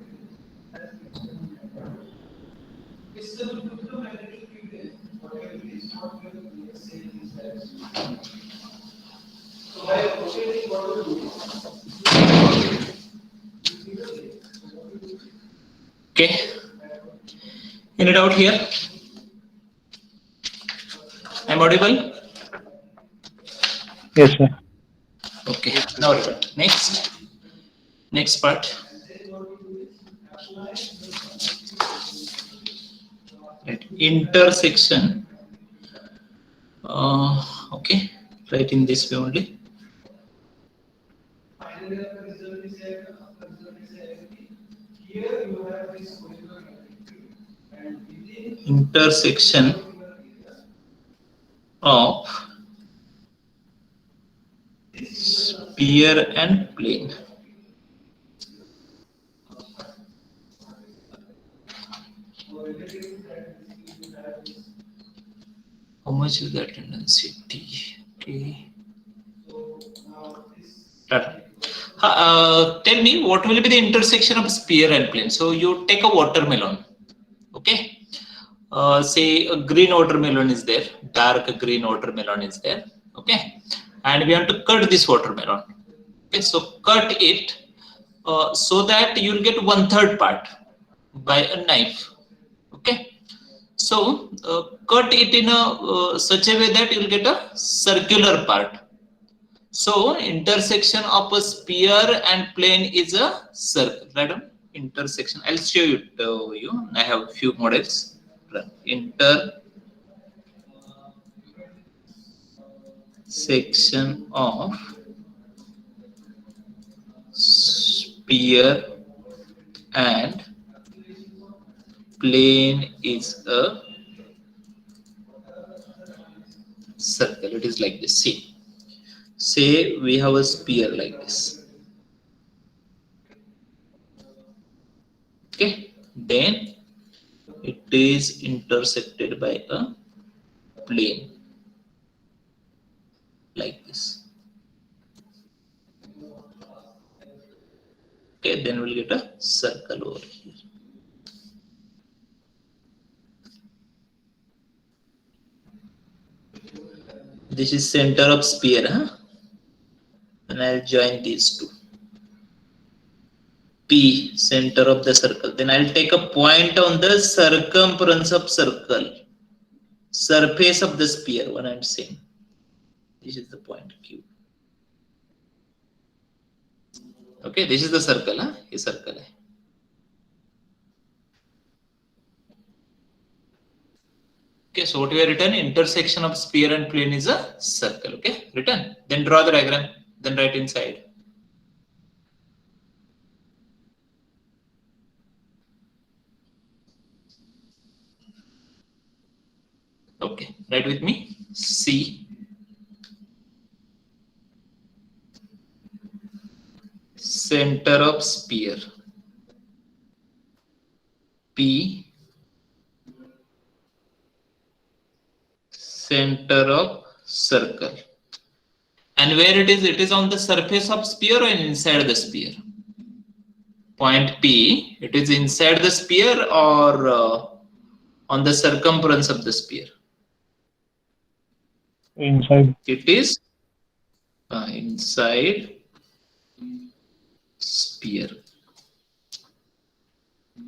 Speaker 3: It's the magnetic field. Whatever it is, what you do is say in this direction. So by rotating, what you do is
Speaker 1: okay. Any doubt here? I'm audible?
Speaker 4: Yes, sir.
Speaker 1: Okay, now next part. Right, intersection. Okay, right in this way only. Intersection of sphere and plane. How much is that intensity? Okay. Tell me what will be the intersection of sphere and plane. So you take a watermelon. Okay. Say a green watermelon is there, dark green watermelon is there. Okay. And we want to cut this watermelon. Okay. So cut it so that you will get 1/3 part by a knife. Okay. So cut it in a such a way that you will get a circular part. So intersection of a sphere and plane is a circle. Right? Intersection. I'll show you. I have a few models. Intersection of sphere and plane is a circle. It is like this. See, say we have a sphere like this. Okay, then it is intersected by a plane like this. Okay, then we'll get a circle over here. This is center of sphere, huh? And I'll join these two. P, center of the circle. Then I'll take a point on the circumference of circle, surface of the sphere. What I'm saying. This is the point Q. Okay, this is the circle, huh? This circle hai. Okay, so what we have written, intersection of sphere and plane is a circle. Okay, written. Then draw the diagram, then write inside. Okay, write with me. C center of sphere. P center of circle. And where it is on the surface of sphere or inside the sphere? Point P, it is inside the sphere or on the circumference of the sphere?
Speaker 4: Inside.
Speaker 1: It is inside sphere.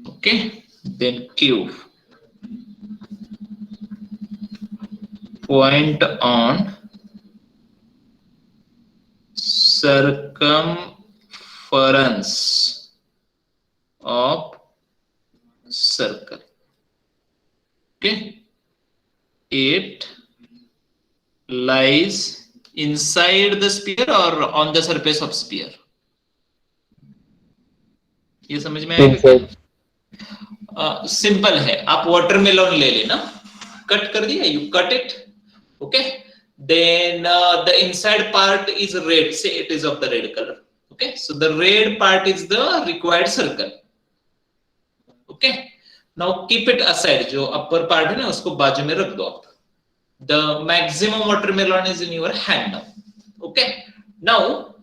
Speaker 1: Okay, then Q, point on circumference of circle. Okay, it lies inside the sphere or on the surface of sphere? ये समझ में आएगा क्या? Simple है, आप watermelon ले लेना, cut कर दिया, you cut it, okay, then the inside part is red, say it is of the red color, okay, so the red part is the required circle, okay, now keep it aside, जो upper part है ना उसको बाजू में रख दो आप, the maximum watermelon is in your hand now, okay, now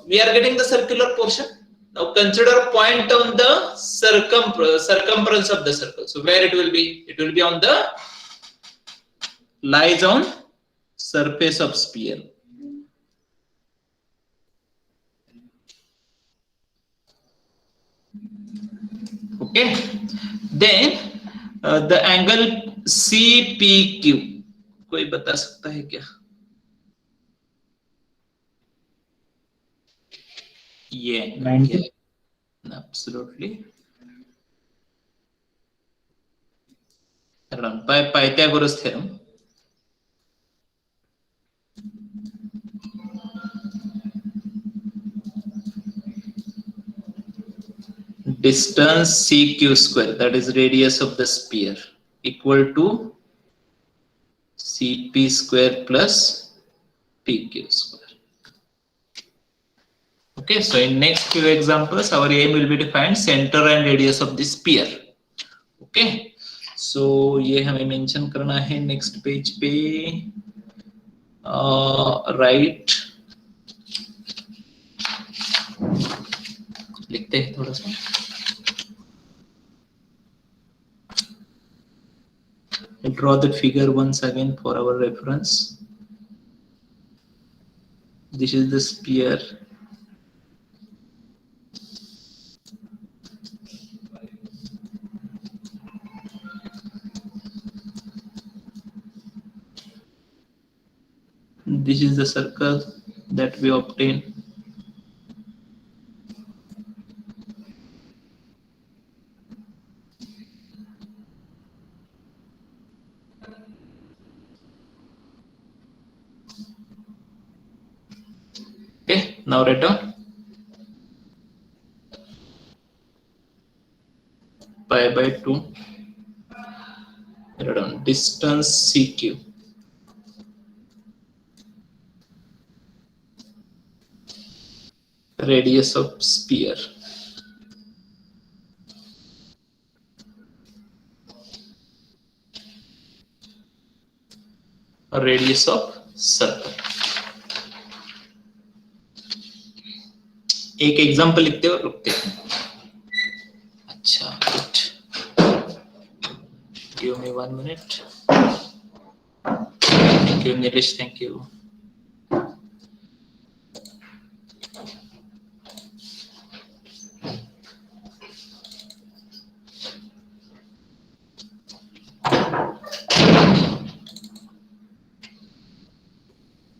Speaker 1: we are getting the circular portion. Now consider a point on the circumference of the circle. So where it will be? It will be on the lies on surface of sphere. Okay. Then the angle CPQ. कोई बता सकता है क्या? Yeah,
Speaker 4: 90.
Speaker 1: yeah, absolutely. By Pythagoras theorem. Distance CQ square, that is radius of the sphere, equal to CP square plus PQ square. Okay, so in next few examples, our aim will be to find center and radius of the sphere. Okay, so ये हमें mention करना है next page पे, right, लिखते हैं थोड़ा सा. I'll draw the figure once again for our reference. This is the sphere. This is the circle that we obtain. Okay, now write down pi by 2. Write down distance CQ. Radius of sphere. Radius of circle. एक example लिखते हो, रुकते हैं. अच्छा, good. Give me 1 minute. Thank you, Nilesh. Thank you.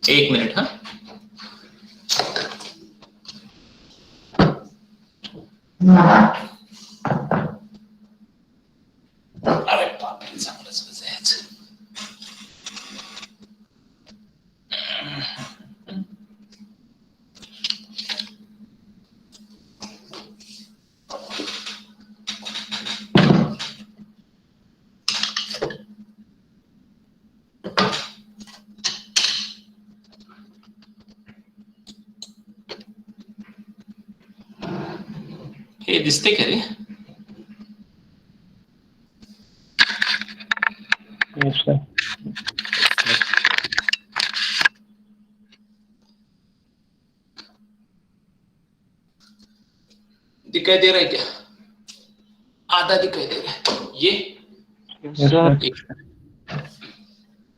Speaker 1: एक minute. हाँ, अरे बाप रे, चांगलंच वाजायचं. हे दिसते का रे?
Speaker 4: Yes, sir.
Speaker 1: दिखाई दे रहा है क्या? आधा दिखाई दे रहा है ये।
Speaker 2: Yes,
Speaker 4: Yes,
Speaker 2: sir.
Speaker 4: sir.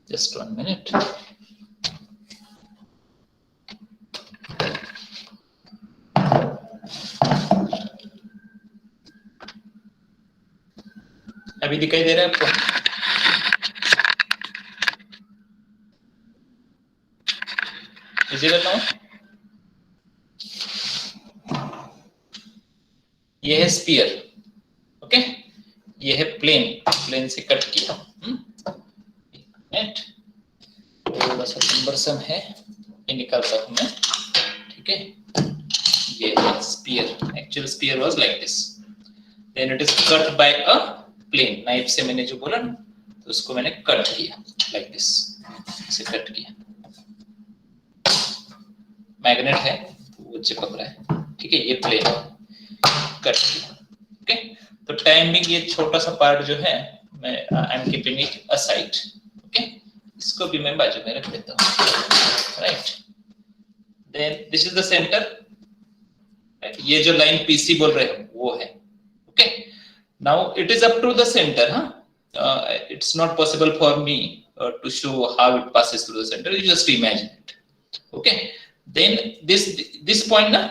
Speaker 1: Just 1 minute. अभी दिखाई दे रहा है आपको? Visible now? ये है स्पीयर, ओके? ये है प्लेन, प्लेन से कट किया। नेट थोड़ा सा कम्बरसम है, ये निकालता हूं मैं, ठीक है? ये है sphere, actual sphere was like this, then it is cut by a plane. Knife से मैंने जो बोला ना, तो उसको मैंने कट किया लाइक दिस, इसे कट किया। मैग्नेट है वो चिपक रहा है, ठीक है? ये प्लेन कट किया, ओके? तो टाइम बिंग ये छोटा सा पार्ट जो है मैं I am keeping it aside, okay? इसको भी मैं बाजू में रख देता हूं, right? Then this is the centre, ये जो लाइन पीसी बोल रहे हैं वो है, okay? Now it is up to the centre, it's not possible for me to show how it passes through the center. You just imagine it, okay? Then this point na,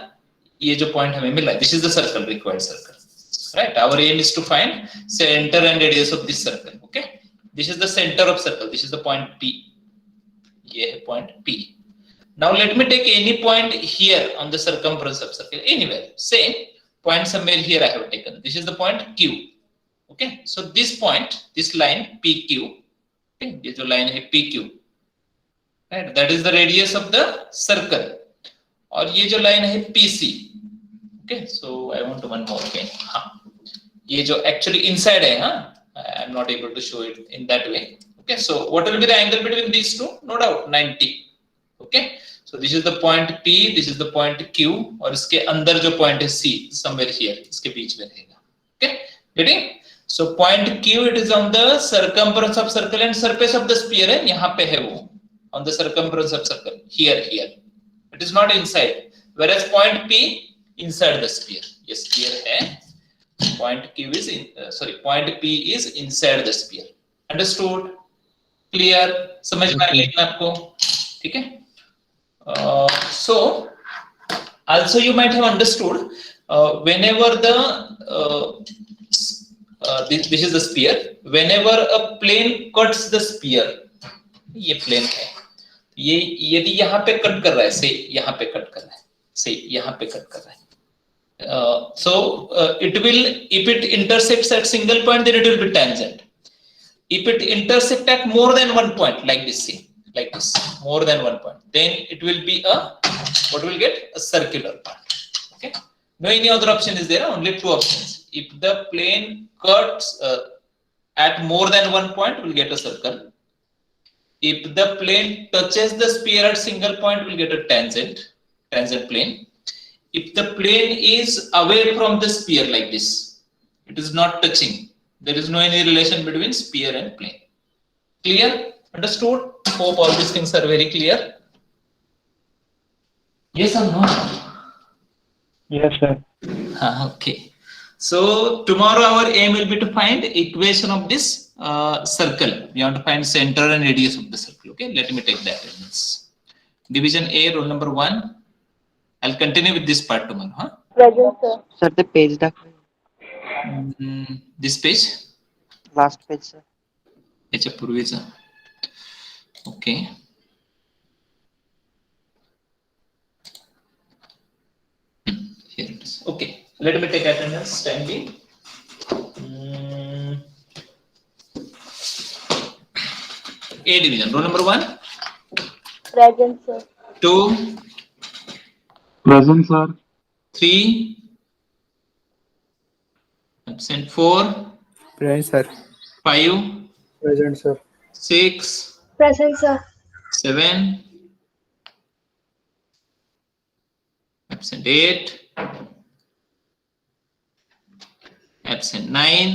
Speaker 1: ये जो point हमें मिला, this is the circle, required circle, right? Our aim is to find center and radius of this circle, okay? This is the center of circle, this is the point P, ये है point P. Now let me take any point here on the circumference of circle, anywhere, say point somewhere here I have taken, this is the point Q, okay? So this point, this line PQ, okay, ये जो line है PQ, right? That is the radius of the circle. और ये जो line है PC, okay? So I want one more again, हाँ, ये जो actually inside है, हाँ, I am not able to show it in that way, okay? So what will be the angle between these two? No doubt 90, okay? So this is the point P, this is the point Q, और इसके अंदर जो point है C, somewhere here, इसके बीच में रहेगा, okay? Getting? So point Q, it is on the circumference of circle and surface of the sphere है, यहाँ पे है वो, on the circumference of circle, here, it is not inside, whereas point P inside the sphere, ये sphere है, point Q is point P is inside the sphere. Understood? Clear? समझ में आ गया आपको? ठीक है? So also you might have understood whenever the this is the sphere, whenever a plane cuts the sphere, ये plane है, ये यदि यहाँ पे कट कर रहा है, से यहाँ पे कट कर रहा है, से यहाँ पे कट कर रहा है, so it will, if it intersects at single point, then it will be tangent. If it intersect at more than one point, like this, see, like this, more than one point, then it will be a, what will get? A circular part, okay? No any other option is there, only two options. If the plane cuts at more than one point, we'll get a circle. If the plane touches the sphere at single point, we'll get a tangent plane. If the plane is away from the sphere like this, it is not touching, there is no any relation between sphere and plane. Clear? Understood? Hope all these things are very clear. Yes or no?
Speaker 4: Yes, sir.
Speaker 1: Okay. So tomorrow our aim will be to find equation of this circle. We want to find center and radius of the circle. Okay, let me take the attendance. Division A, roll number 1. I'll continue with this part tomorrow. Huh?
Speaker 6: Present, sir.
Speaker 2: Sir, the page दाखव.
Speaker 1: This page?
Speaker 2: Last page, sir.
Speaker 1: याच्या पूर्वीचा. Okay. Here it is. Okay. Let me take attendance. Standing. A division. Roll number 1.
Speaker 6: Present, sir.
Speaker 1: 2.
Speaker 4: Present, sir.
Speaker 1: 3. Absent 4.
Speaker 7: Present, sir.
Speaker 1: 5.
Speaker 7: Present, sir.
Speaker 1: 6.
Speaker 6: Present, sir.
Speaker 1: 7. Absent 8. absent 9,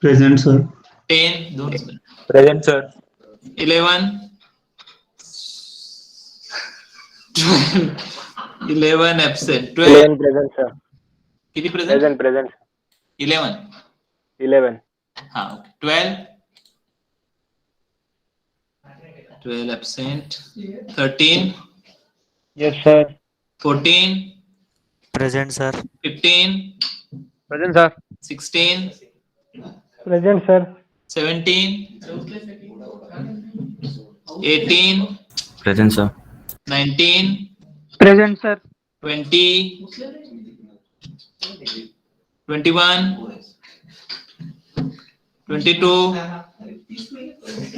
Speaker 7: Present, sir.
Speaker 1: 10, दोन second.
Speaker 4: Present, sir.
Speaker 1: 11, 12, 11 absent 12,
Speaker 4: present, sir.
Speaker 1: किती present?
Speaker 4: Present.
Speaker 1: 11,
Speaker 4: 11.
Speaker 1: हा okay. 12, 12 absent 13,
Speaker 4: Yes, sir.
Speaker 1: 14,
Speaker 8: Present, sir.
Speaker 1: 15,
Speaker 4: Present, sir.
Speaker 1: 16,
Speaker 4: Present, sir.
Speaker 1: 17, 18,
Speaker 8: Present, sir.
Speaker 1: 19,
Speaker 4: Present, sir.
Speaker 1: 20, 21, 22,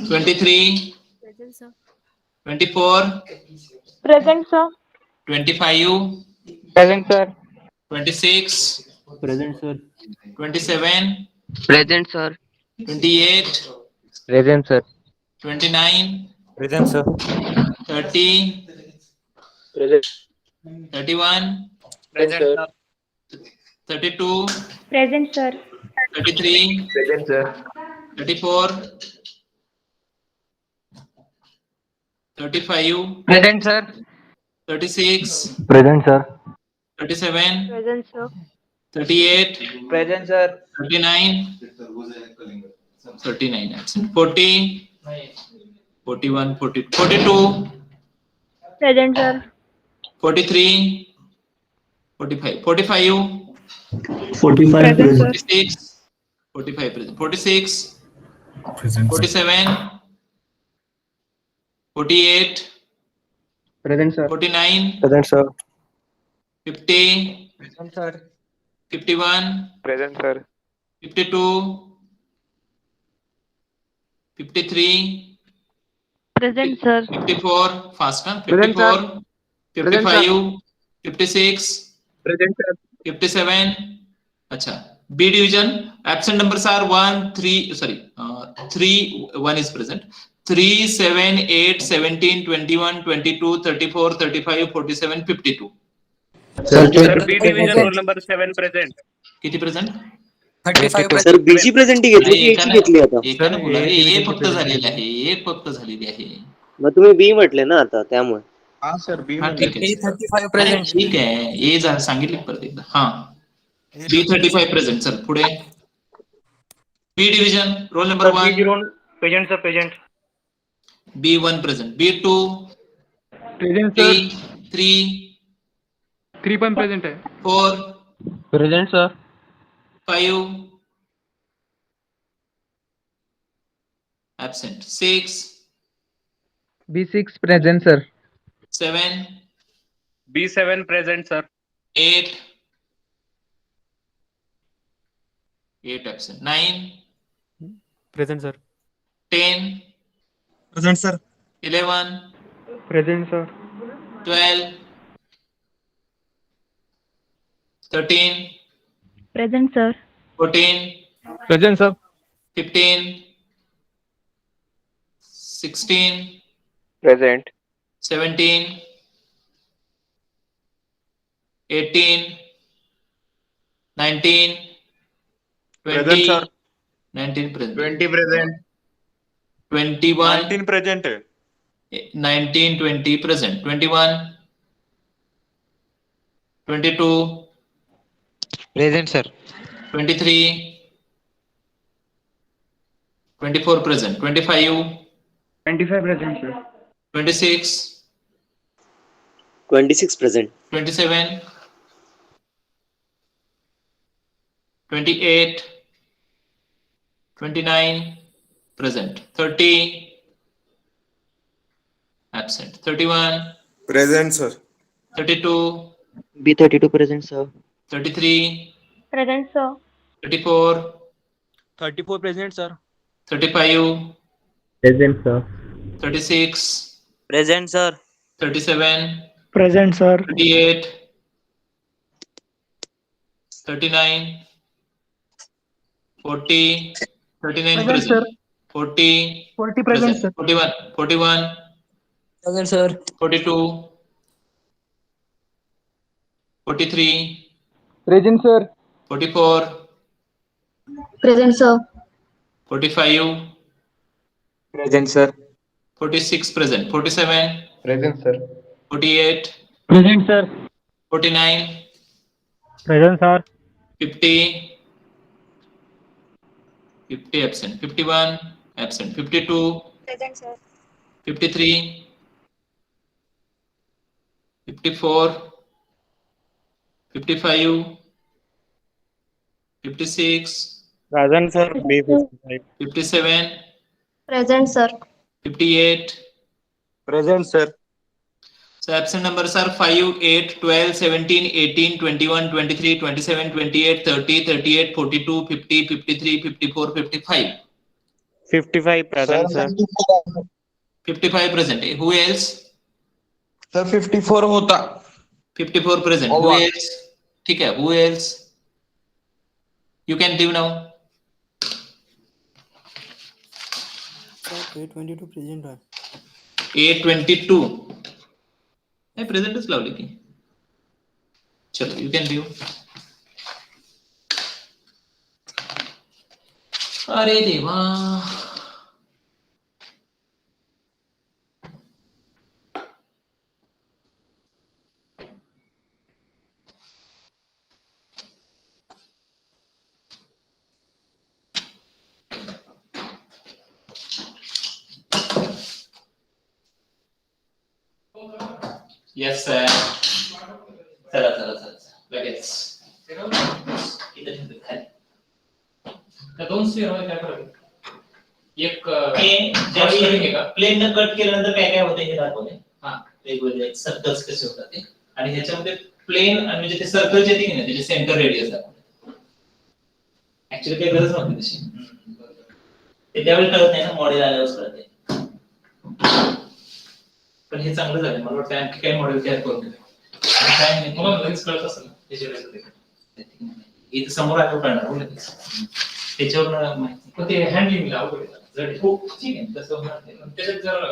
Speaker 1: 23,
Speaker 6: Present, sir.
Speaker 1: 24,
Speaker 6: Present, sir.
Speaker 1: 25,
Speaker 4: Present, sir.
Speaker 1: 26,
Speaker 8: Present, sir.
Speaker 1: 27,
Speaker 2: Present, sir.
Speaker 1: 28,
Speaker 4: Present, sir.
Speaker 1: 29,
Speaker 8: Present, sir.
Speaker 1: 30,
Speaker 4: Present.
Speaker 1: 31,
Speaker 5: Present, sir.
Speaker 1: 32,
Speaker 6: Present, sir.
Speaker 1: 33,
Speaker 4: Present, sir.
Speaker 1: 34, 35,
Speaker 4: Present, sir.
Speaker 1: 36,
Speaker 4: Present, sir.
Speaker 1: 37,
Speaker 6: Present, sir.
Speaker 1: 38,
Speaker 4: Present, sir.
Speaker 1: 39, 39 absent. 40, 41, 40, 42,
Speaker 6: Present, sir.
Speaker 1: 43, 45, 45,
Speaker 7: 45
Speaker 6: Present,
Speaker 7: present.
Speaker 6: sir.
Speaker 1: 46, 45 present, 46,
Speaker 8: Present,
Speaker 1: 47, 48,
Speaker 4: Present, sir.
Speaker 1: 49,
Speaker 4: Present, sir.
Speaker 1: 50,
Speaker 4: Present, sir.
Speaker 1: 51,
Speaker 4: Present, sir.
Speaker 1: 52, 53,
Speaker 6: Present, sir.
Speaker 1: 54, fast, huh?
Speaker 4: Present,
Speaker 1: 54,
Speaker 4: sir.
Speaker 1: 55, 56,
Speaker 4: Present, sir.
Speaker 1: 57, अच्छा. B division, absent numbers are 1, 3, 3, 1 is present. 3, 7, 8, 17, 21, 22, 34, 35, 47, 52.
Speaker 7: Sir,
Speaker 5: Sir, B division roll number 7 present.
Speaker 1: किती present?
Speaker 8: 35 present.
Speaker 9: Sir बीची presenty घेतली की Aichi घेतली आता
Speaker 1: एकानं बोला
Speaker 8: A
Speaker 1: रे,
Speaker 8: division
Speaker 1: A फक्त
Speaker 8: present.
Speaker 1: झालेली आहे, एक फक्त झालेली आहे.
Speaker 9: मग तुम्ही बी म्हटले ना आता त्यामुळे
Speaker 4: हाँ सर बी
Speaker 1: हा ठीक आहे.
Speaker 8: 35
Speaker 1: अरे,
Speaker 8: present.
Speaker 1: ठीक आहे. A सांगितली परत एकदा. हा. B35 present. सर पुढे. B division roll number 1.
Speaker 4: Present, sir. Present.
Speaker 1: B1 present. B2,
Speaker 4: Present,
Speaker 1: 3,
Speaker 4: 3 पण present है.
Speaker 1: 4,
Speaker 4: Present, sir.
Speaker 1: 5, absent. 6,
Speaker 4: B6 present, sir.
Speaker 1: 7,
Speaker 5: B7 present, sir.
Speaker 1: 8, 8 absent. 9,
Speaker 8: Present, sir.
Speaker 1: 10,
Speaker 8: Present, sir.
Speaker 1: 11,
Speaker 4: Present, sir.
Speaker 1: 12, 13,
Speaker 6: Present, sir.
Speaker 1: 14,
Speaker 4: Present, sir.
Speaker 1: 15, 16,
Speaker 4: Present.
Speaker 1: 17, 18, 19, 20,
Speaker 5: Present, sir.
Speaker 1: 19 present,
Speaker 5: 20 present.
Speaker 1: 21,
Speaker 5: 19 present.
Speaker 1: 19, 20 present, 21, 22,
Speaker 2: Present, sir.
Speaker 1: 23, 24 present, 25,
Speaker 4: 25 present, sir.
Speaker 1: 26,
Speaker 9: 26 present
Speaker 1: 27, 28, 29 present, 30 absent, 31,
Speaker 5: Present, sir.
Speaker 1: 32,
Speaker 2: B32 present, sir.
Speaker 1: 33,
Speaker 6: Present, sir.
Speaker 1: 34,
Speaker 8: 34 present, sir.
Speaker 1: 35,
Speaker 4: Present, sir.
Speaker 1: 36,
Speaker 8: Present, sir.
Speaker 1: 37,
Speaker 4: Present, sir.
Speaker 1: 38, 39, 40, 39 present, 40,
Speaker 4: 40
Speaker 1: present, 41, 41,
Speaker 8: Present, sir.
Speaker 1: 42, 43,
Speaker 4: Present, sir.
Speaker 1: 44,
Speaker 6: Present, sir.
Speaker 1: 45,
Speaker 8: Present, sir.
Speaker 1: 46 present, 47,
Speaker 2: Present, sir.
Speaker 1: 48,
Speaker 4: Present, sir.
Speaker 1: 49,
Speaker 4: Present, sir.
Speaker 1: 50, 50 absent, 51 absent, 52,
Speaker 6: Present, sir.
Speaker 1: 53, 54, 55, 56,
Speaker 5: Present, sir. B
Speaker 6: Present,
Speaker 5: 55.
Speaker 1: 57,
Speaker 6: Present, sir.
Speaker 1: 58.
Speaker 8: Present, sir.
Speaker 1: So absent numbers are 5, 8, 12, 17, 18, 21, 23, 27, 28, 30, 38, 42, 50, 53, 54, 55.
Speaker 5: 55 present, sir.
Speaker 1: 55 present. Who else?
Speaker 8: Sir, 54 होता.
Speaker 1: 54 present. Who else? ठीक है. Who else? You can give now.
Speaker 10: Sir, A22 present है.
Speaker 1: A22. नहीं present is lovely की. चलो you can give. अरे देवा. Yes sir. चला चला चला लगेच. इधर खाली. त्या दोन स्फिअर मध्ये काय फरक आहे? एक
Speaker 11: प्लेन न कट केल्यानंतर काय काय होतं हे दाखवले.
Speaker 1: हा
Speaker 11: वेगवेगळे सर्कल्स कसे होतात ते.
Speaker 1: आणि ह्याच्यामध्ये प्लेन आणि म्हणजे ते सर्कल जे आहे ना त्याचे सेंटर रेडियस दाखवले. ऍक्च्युली काही गरज नव्हती तशी.
Speaker 11: ते त्यावेळी कळत नाही ना, मॉडेल आल्यावर कळते.
Speaker 1: पण हे चांगलं झालं. मला वाटतं आणखी काही मॉडेल तयार करून दिले. काय नाही मला लगेच कळत असेल ना इथे समोर आल्यावर कळणार हो लगेच. त्याच्यावर माहिती पण ते हँडलिंगला अवघड आहे. जड आहे. हो ठीक आहे तसं होणार नाही. पण त्याच्यात जर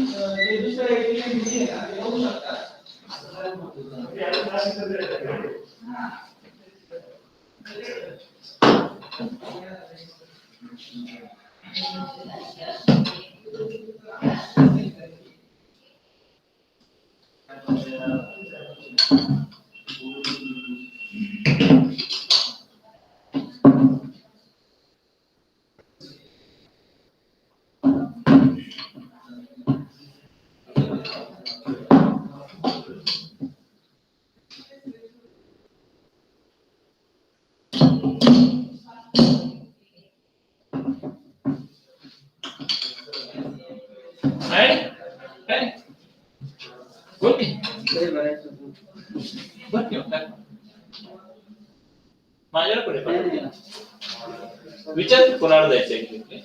Speaker 3: जे दुसऱ्या व्यक्तीने दिली आहे ना ते बघू शकतात.
Speaker 1: आणि काय बोल की. बरं ठेव, काय? माझ्याकडे पाठव. विचार कोणाला जायचं एक्झॅक्टली.